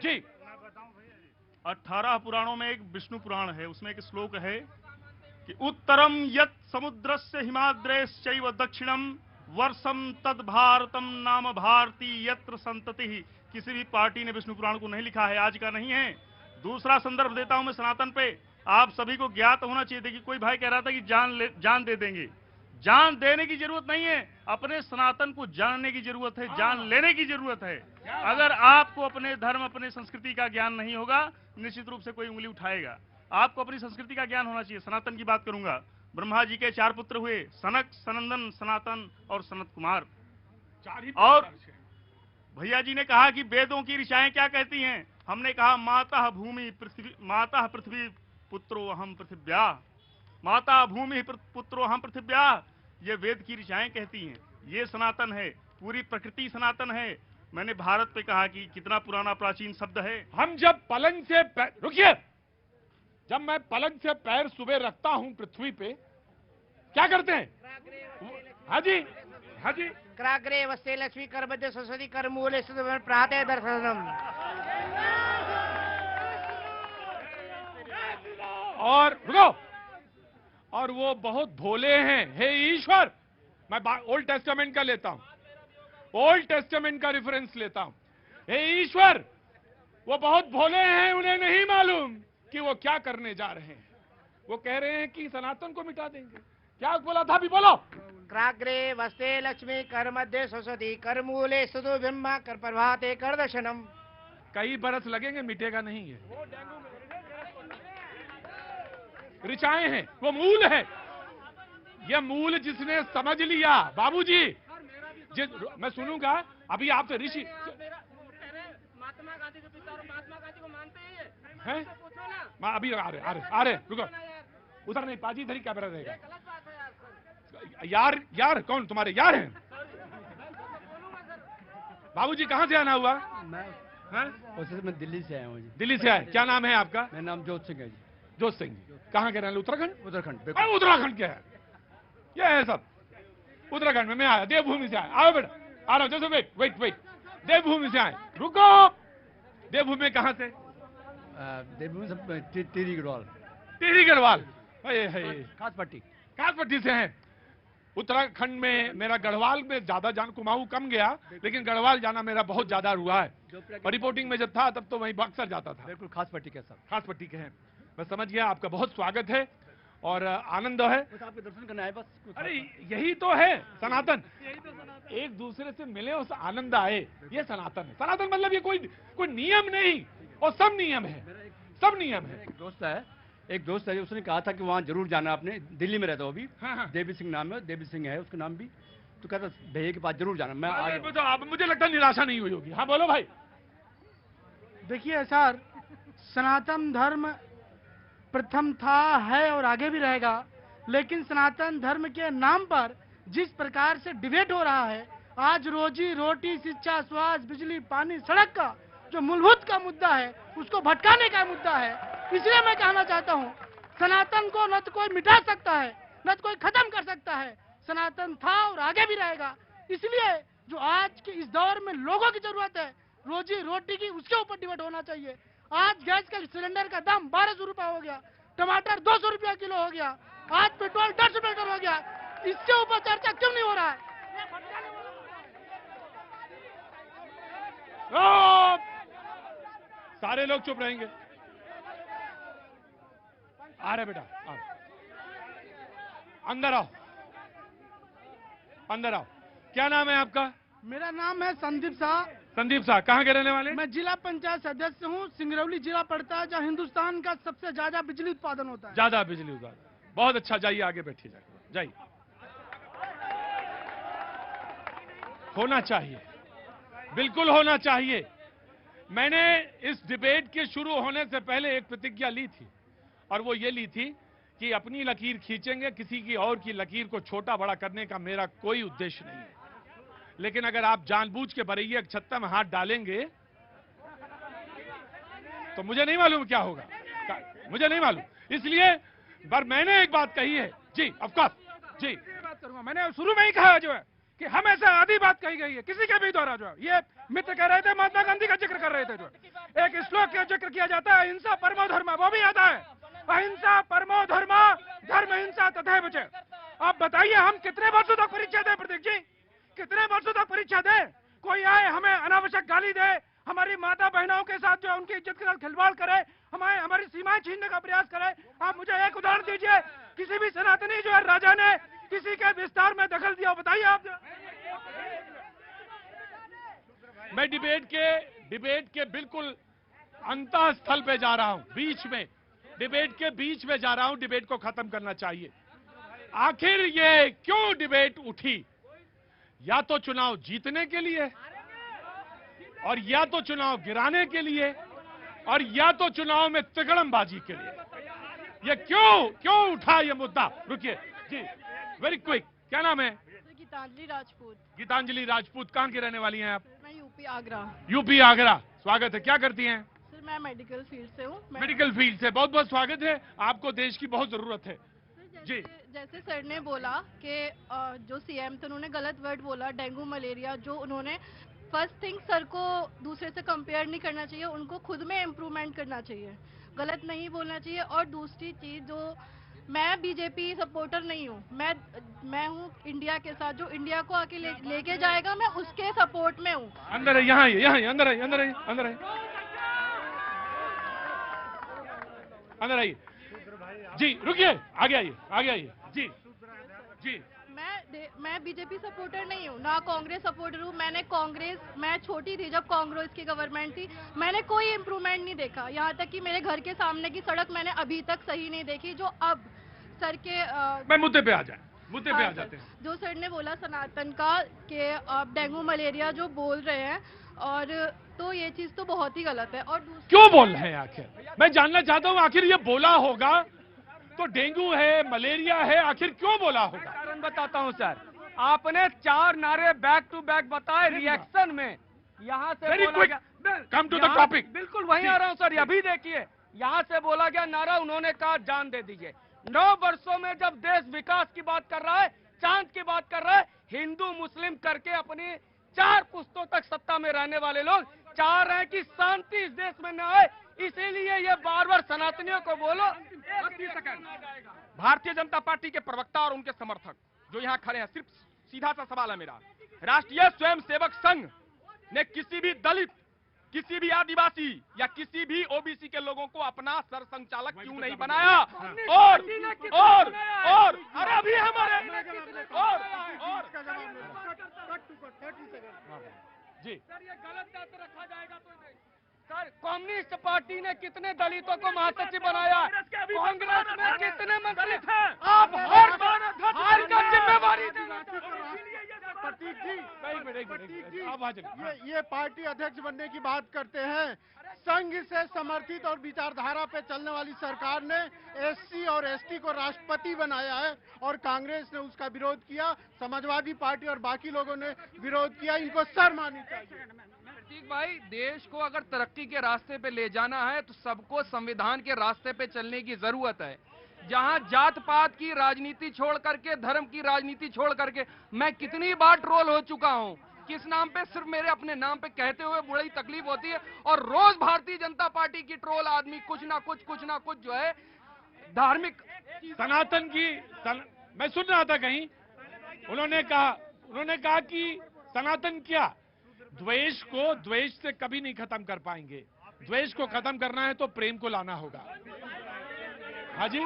S3: जी।
S5: 18 पुराणों में एक विष्णु पुराण है, उसमें एक श्लोक है कि उत्तरम यत् समुद्रस्य हिमाद्रेश्चैव दक्षिणम वर्षम तद भारतम नाम भारती यत्र संतति। किसी भी पार्टी ने विष्णु पुराण को नहीं लिखा है, आज का नहीं है। दूसरा संदर्भ देता हूं मैं सनातन पे, आप सभी को ज्ञात होना चाहिए। देखिए कोई भाई कह रहा था कि जान दे देंगे, जान देने की जरूरत नहीं है, अपने सनातन को जानने की जरूरत है, जान लेने की जरूरत है। अगर आपको अपने धर्म, अपने संस्कृति का ज्ञान नहीं होगा, निश्चित रूप से कोई उंगली उठाएगा। आपको अपनी संस्कृति का ज्ञान होना चाहिए। सनातन की बात करूंगा, ब्रह्मा जी के 4 पुत्र हुए, सनक, सनंदन, सनातन और सनत कुमार। और भैया जी ने कहा कि वेदों की ऋचाएं क्या कहती हैं, हमने कहा माता भूमि पृथ्वी, माता पृथ्वी पुत्रो अहम पृथिव्या, माता भूमि पुत्रो अहम पृथिव्या, ये वेद की ऋचाएं कहती हैं। ये सनातन है, पूरी प्रकृति सनातन है। मैंने भारत पे कहा कि कितना पुराना प्राचीन शब्द है।
S3: हम जब पलंग से पैर, रुकिए, जब मैं पलंग से पैर सुबह रखता हूं पृथ्वी पे, क्या करते हैं? हाँ जी, हाँ जी।
S7: क्राग्रे वस्ते लक्ष्मी कर मध्य सरस्वती कर मूले प्रातः दर्शनम।
S3: और रुको, और वो बहुत भोले हैं। हे ईश्वर, मैं ओल्ड टेस्टामेंट का लेता हूं, ओल्ड टेस्टामेंट का रेफरेंस लेता हूं। हे ईश्वर, वो बहुत भोले हैं, उन्हें नहीं मालूम कि वो क्या करने जा रहे हैं। वो कह रहे हैं कि सनातन को मिटा देंगे। क्या बोला था, अभी बोलो।
S7: क्राग्रे वस्ते लक्ष्मी कर मध्य सरस्वती कर मूले सुदो ब्रह्मा कर प्रभाते कर दर्शनम।
S3: कई बरस लगेंगे, मिटेगा नहीं है। ऋचाएं हैं, वो मूल है। यह मूल जिसने समझ लिया, बाबूजी, मैं सुनूंगा अभी आपसे। ऋषि
S7: महात्मा गांधी के पिता और महात्मा गांधी को मानते
S3: हैं? अभी आ रहे, रुको, उधर नहीं, पाजी इधर ही कैमरा रहेगा। यार कौन तुम्हारे यार हैं? बाबूजी कहाँ से आना हुआ?
S20: मैं दिल्ली से आया हूँ जी।
S3: दिल्ली से आए, क्या नाम है आपका?
S20: मेरा नाम जोत सिंह है जी।
S3: जोत सिंह जी, कहाँ के रहने? उत्तराखंड?
S20: उत्तराखंड।
S3: उत्तराखंड के है, ये है सब उत्तराखंड में। मैं आया, देवभूमि से आया। आओ बेटा, आ रहा हूँ। जैसे वेट, देवभूमि से आए। रुको, देवभूमि में कहाँ से?
S20: देवभूमि से टिहरी गढ़वाल।
S3: टिहरी गढ़वाल,
S20: खासपट्टी
S3: से हैं। उत्तराखंड में मेरा गढ़वाल में ज्यादा जान, कुमाऊं कम गया, लेकिन गढ़वाल जाना मेरा बहुत ज्यादा हुआ है। और रिपोर्टिंग में जब था तब तो वहीं बक्सर जाता था।
S20: बिल्कुल खासपट्टी के साथ।
S3: खासपट्टी के हैं, मैं समझ गया। आपका बहुत स्वागत है और आनंद है।
S20: आपके दर्शन करने आए बस।
S3: अरे यही तो है सनातन, एक दूसरे से मिले और आनंद आए, ये सनातन है। सनातन मतलब ये कोई नियम नहीं, और सब नियम है, सब नियम है।
S20: एक दोस्त है, उसने कहा था कि वहाँ जरूर जाना। आपने दिल्ली में रहता हो अभी।
S3: हाँ।
S20: देवी सिंह नाम है, देवी सिंह है उसका नाम भी। तो कहता भैया के पास जरूर जाना। मैं
S3: आप, मुझे लगता है निराशा नहीं हुई होगी। हाँ बोलो भाई।
S24: देखिए सर, सनातन धर्म प्रथम था, है और आगे भी रहेगा, लेकिन सनातन धर्म के नाम पर जिस प्रकार से डिबेट हो रहा है, आज रोजी रोटी, शिक्षा, स्वास्थ्य, बिजली, पानी, सड़क का जो मूलभूत का मुद्दा है, उसको भटकाने का मुद्दा है। इसलिए मैं कहना चाहता हूँ, सनातन को न तो कोई मिटा सकता है, न तो कोई खत्म कर सकता है। सनातन था और आगे भी रहेगा। इसलिए जो आज के इस दौर में लोगों की जरूरत है रोजी रोटी की, उसके ऊपर डिबेट होना चाहिए। आज गैस का सिलेंडर का दाम 1200 रुपया हो गया, टमाटर 200 रुपया किलो हो गया, आज पेट्रोल 150 रुपया हो गया। इसके ऊपर चर्चा क्यों नहीं हो रहा है?
S3: सारे लोग चुप रहेंगे। आ रहे बेटा, अंदर आओ, अंदर आओ। क्या नाम है आपका?
S24: मेरा नाम है संदीप शाह।
S3: संदीप शाह, कहाँ के रहने वाले?
S24: मैं जिला पंचायत सदस्य हूँ। सिंगरौली जिला पड़ता है जहाँ हिंदुस्तान का सबसे ज्यादा बिजली उत्पादन होता है।
S3: ज्यादा बिजली उत्पादन, बहुत अच्छा। जाइए आगे बैठिए, जाइए। होना चाहिए, बिल्कुल होना चाहिए। मैंने इस डिबेट के शुरू होने से पहले एक प्रतिज्ञा ली थी, और वो ये ली थी कि अपनी लकीर खींचेंगे, किसी की और की लकीर को छोटा बड़ा करने का मेरा कोई उद्देश्य नहीं है। लेकिन अगर आप जानबूझ के बरैया की छत्ता में हाथ डालेंगे तो मुझे नहीं मालूम क्या होगा, मुझे नहीं मालूम। इसलिए पर मैंने एक बात कही है जी, ऑफकोर्स जी,
S6: बात करूंगा। मैंने शुरू में ही कहा जो है कि हमेशा आधी बात कही गई है किसी के भी द्वारा। जो है ये मित्र कह रहे थे, महात्मा गांधी का जिक्र कर रहे थे, जो है एक श्लोक का जिक्र किया जाता है, अहिंसा परमो धर्म, वो भी आता है, अहिंसा परमो धर्म, धर्म हिंसा तथैव च। आप बताइए हम कितने वर्षों तक परीक्षा दें प्रतीक जी, कितने वर्षों तक परीक्षा दें? कोई आए हमें अनावश्यक गाली दे, हमारी माता बहनों के साथ जो है उनकी इज्जत के साथ खिलवाड़ करे, हमारी सीमाएं छीनने का प्रयास करे। आप मुझे एक उदाहरण दीजिए, किसी भी सनातनी जो है राजा ने किसी के विस्तार में दखल दिया, बताइए आप।
S3: मैं डिबेट के बिल्कुल अंतः स्थल पे जा रहा हूं, बीच में, डिबेट के बीच में जा रहा हूं। डिबेट को खत्म करना चाहिए। आखिर ये क्यों डिबेट उठी? या तो चुनाव जीतने के लिए, और या तो चुनाव गिराने के लिए, और या तो चुनाव में तिकड़मबाजी के लिए। ये क्यों उठा ये मुद्दा? रुकिए जी, वेरी क्विक, क्या नाम है?
S9: गीतांजलि राजपूत।
S3: गीतांजलि राजपूत, कहाँ की रहने वाली हैं आप?
S9: मैं यूपी आगरा।
S3: यूपी आगरा, स्वागत है। क्या करती हैं?
S9: सर मैं मेडिकल फील्ड से हूँ।
S3: मेडिकल फील्ड से, बहुत बहुत स्वागत है। आपको देश की बहुत जरूरत है जी।
S9: जैसे सर ने बोला कि जो सीएम थे उन्होंने गलत वर्ड बोला, डेंगू मलेरिया, जो उन्होंने फर्स्ट थिंग सर को दूसरे से कंपेयर नहीं करना चाहिए, उनको खुद में इम्प्रूवमेंट करना चाहिए, गलत नहीं बोलना चाहिए। और दूसरी चीज, जो मैं बीजेपी सपोर्टर नहीं हूँ, मैं हूँ इंडिया के साथ, जो इंडिया को आके लेके जाएगा, मैं उसके सपोर्ट में हूँ।
S3: अंदर है, यहाँ अंदर है, अंदर आइए जी, रुकिए, आगे आइए जी जी।
S9: मैं बीजेपी सपोर्टर नहीं हूँ, ना कांग्रेस सपोर्टर हूँ। मैं छोटी थी जब कांग्रेस की गवर्नमेंट थी, मैंने कोई इम्प्रूवमेंट नहीं देखा। यहाँ तक कि मेरे घर के सामने की सड़क मैंने अभी तक सही नहीं देखी। जो अब सर के
S3: मैं मुद्दे पे आ जाते हैं।
S9: जो सर ने बोला सनातन का कि आप डेंगू मलेरिया जो बोल रहे हैं, और तो ये चीज तो बहुत ही गलत है। और
S3: क्यों बोल रहे हैं आखिर? मैं जानना चाहता हूँ, आखिर ये बोला होगा तो डेंगू है, मलेरिया है, आखिर क्यों बोला होगा?
S20: कारण बताता हूँ सर, आपने 4 नारे बैक टू बैक बताए रिएक्शन में। यहाँ से बोला गया,
S3: कम टू द टॉपिक।
S20: बिल्कुल वहीं आ रहा हूँ सर, अभी देखिए, यहाँ से बोला गया नारा, उन्होंने कहा जान दे दीजिए। 9 वर्षों में जब देश विकास की बात कर रहा है, चांद की बात कर रहा है, हिंदू मुस्लिम करके अपनी 4 पुश्तों तक सत्ता में रहने वाले लोग चाह रहे हैं कि शांति इस देश में न आए, इसीलिए ये बार बार सनातनियों को बोलो।
S10: भारतीय जनता पार्टी के प्रवक्ता और उनके समर्थक जो यहाँ खड़े हैं, सिर्फ सीधा सा सवाल है मेरा, राष्ट्रीय स्वयंसेवक संघ ने किसी भी दलित, किसी भी आदिवासी या किसी भी ओबीसी के लोगों को अपना सर संचालक क्यों नहीं बनाया? और अरे अभी हमारे
S20: जी सर, ये गलत बात रखा जाएगा तो सर, कम्युनिस्ट पार्टी ने कितने दलितों को महासचिव बनाया? कांग्रेस में कितने मंत्री थे? आप हार का जिम्मेवारी
S1: प्रतीक जी, ये पार्टी अध्यक्ष बनने की बात करते हैं। संघ से समर्थित और विचारधारा पे चलने वाली सरकार ने एससी और एसटी को राष्ट्रपति बनाया है, और कांग्रेस ने उसका विरोध किया, समाजवादी पार्टी और बाकी लोगों ने विरोध किया। इनको शर्म आनी चाहिए।
S10: प्रतीक भाई, देश को अगर तरक्की के रास्ते पे ले जाना है तो सबको संविधान के रास्ते पे चलने की जरूरत है। जहां जात पात की राजनीति छोड़ करके, धर्म की राजनीति छोड़ करके, मैं कितनी बार ट्रोल हो चुका हूं, किस नाम पे? सिर्फ मेरे अपने नाम पे कहते हुए बड़ी तकलीफ होती है। और रोज भारतीय जनता पार्टी की ट्रोल आदमी कुछ ना कुछ जो है धार्मिक
S3: सनातन की मैं सुन रहा था कहीं, उन्होंने कहा कि सनातन क्या, द्वेष को द्वेष से कभी नहीं खत्म कर पाएंगे। द्वेष को खत्म करना है तो प्रेम को लाना होगा। हाँ जी,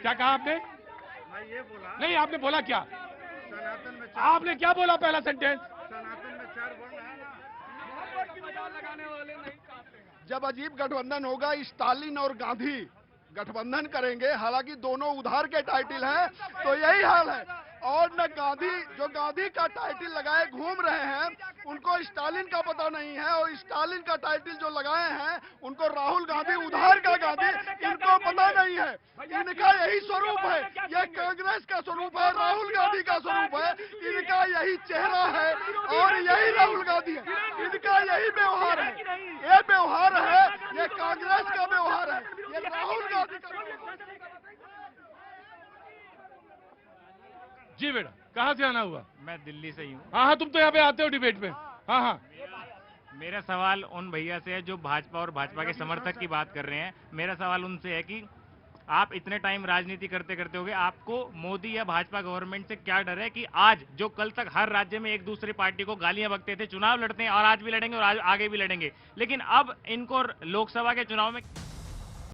S3: क्या कहा आपने?
S1: ये बोला
S3: नहीं, आपने बोला क्या?
S1: सनातन में
S3: आपने क्या बोला पहला सेंटेंस?
S1: सनातन में 4 वर्ण है ना। जब अजीब गठबंधन होगा, स्टालिन और गांधी गठबंधन करेंगे, हालांकि दोनों उधार के टाइटल हैं, तो यही हाल है। और न गांधी, जो गांधी का टाइटल लगाए घूम रहे हैं उनको स्टालिन का पता नहीं है, और स्टालिन का टाइटल जो लगाए हैं उनको राहुल गांधी, उधार का गांधी, इनको पता नहीं है। इनका यही स्वरूप है, यह कांग्रेस का स्वरूप है, राहुल गांधी का स्वरूप है, इनका यही चेहरा है और यही राहुल गांधी है, इनका यही व्यवहार है। ये व्यवहार है, ये कांग्रेस का व्यवहार है, ये राहुल गांधी का।
S3: जी बेटा, कहाँ से आना हुआ?
S4: मैं दिल्ली से ही हूँ।
S3: हाँ, तुम तो यहाँ पे आते हो डिबेट में। हाँ।
S4: मेरा सवाल उन भैया से है जो भाजपा और भाजपा के समर्थक की बात कर रहे हैं। मेरा सवाल उनसे है कि आप इतने टाइम राजनीति करते करते हो गए, आपको मोदी या भाजपा गवर्नमेंट से क्या डर है कि आज जो कल तक हर राज्य में एक दूसरी पार्टी को गालियां बकते थे, चुनाव लड़ते हैं और आज भी लड़ेंगे और आगे भी लड़ेंगे, लेकिन अब इनको लोकसभा के चुनाव में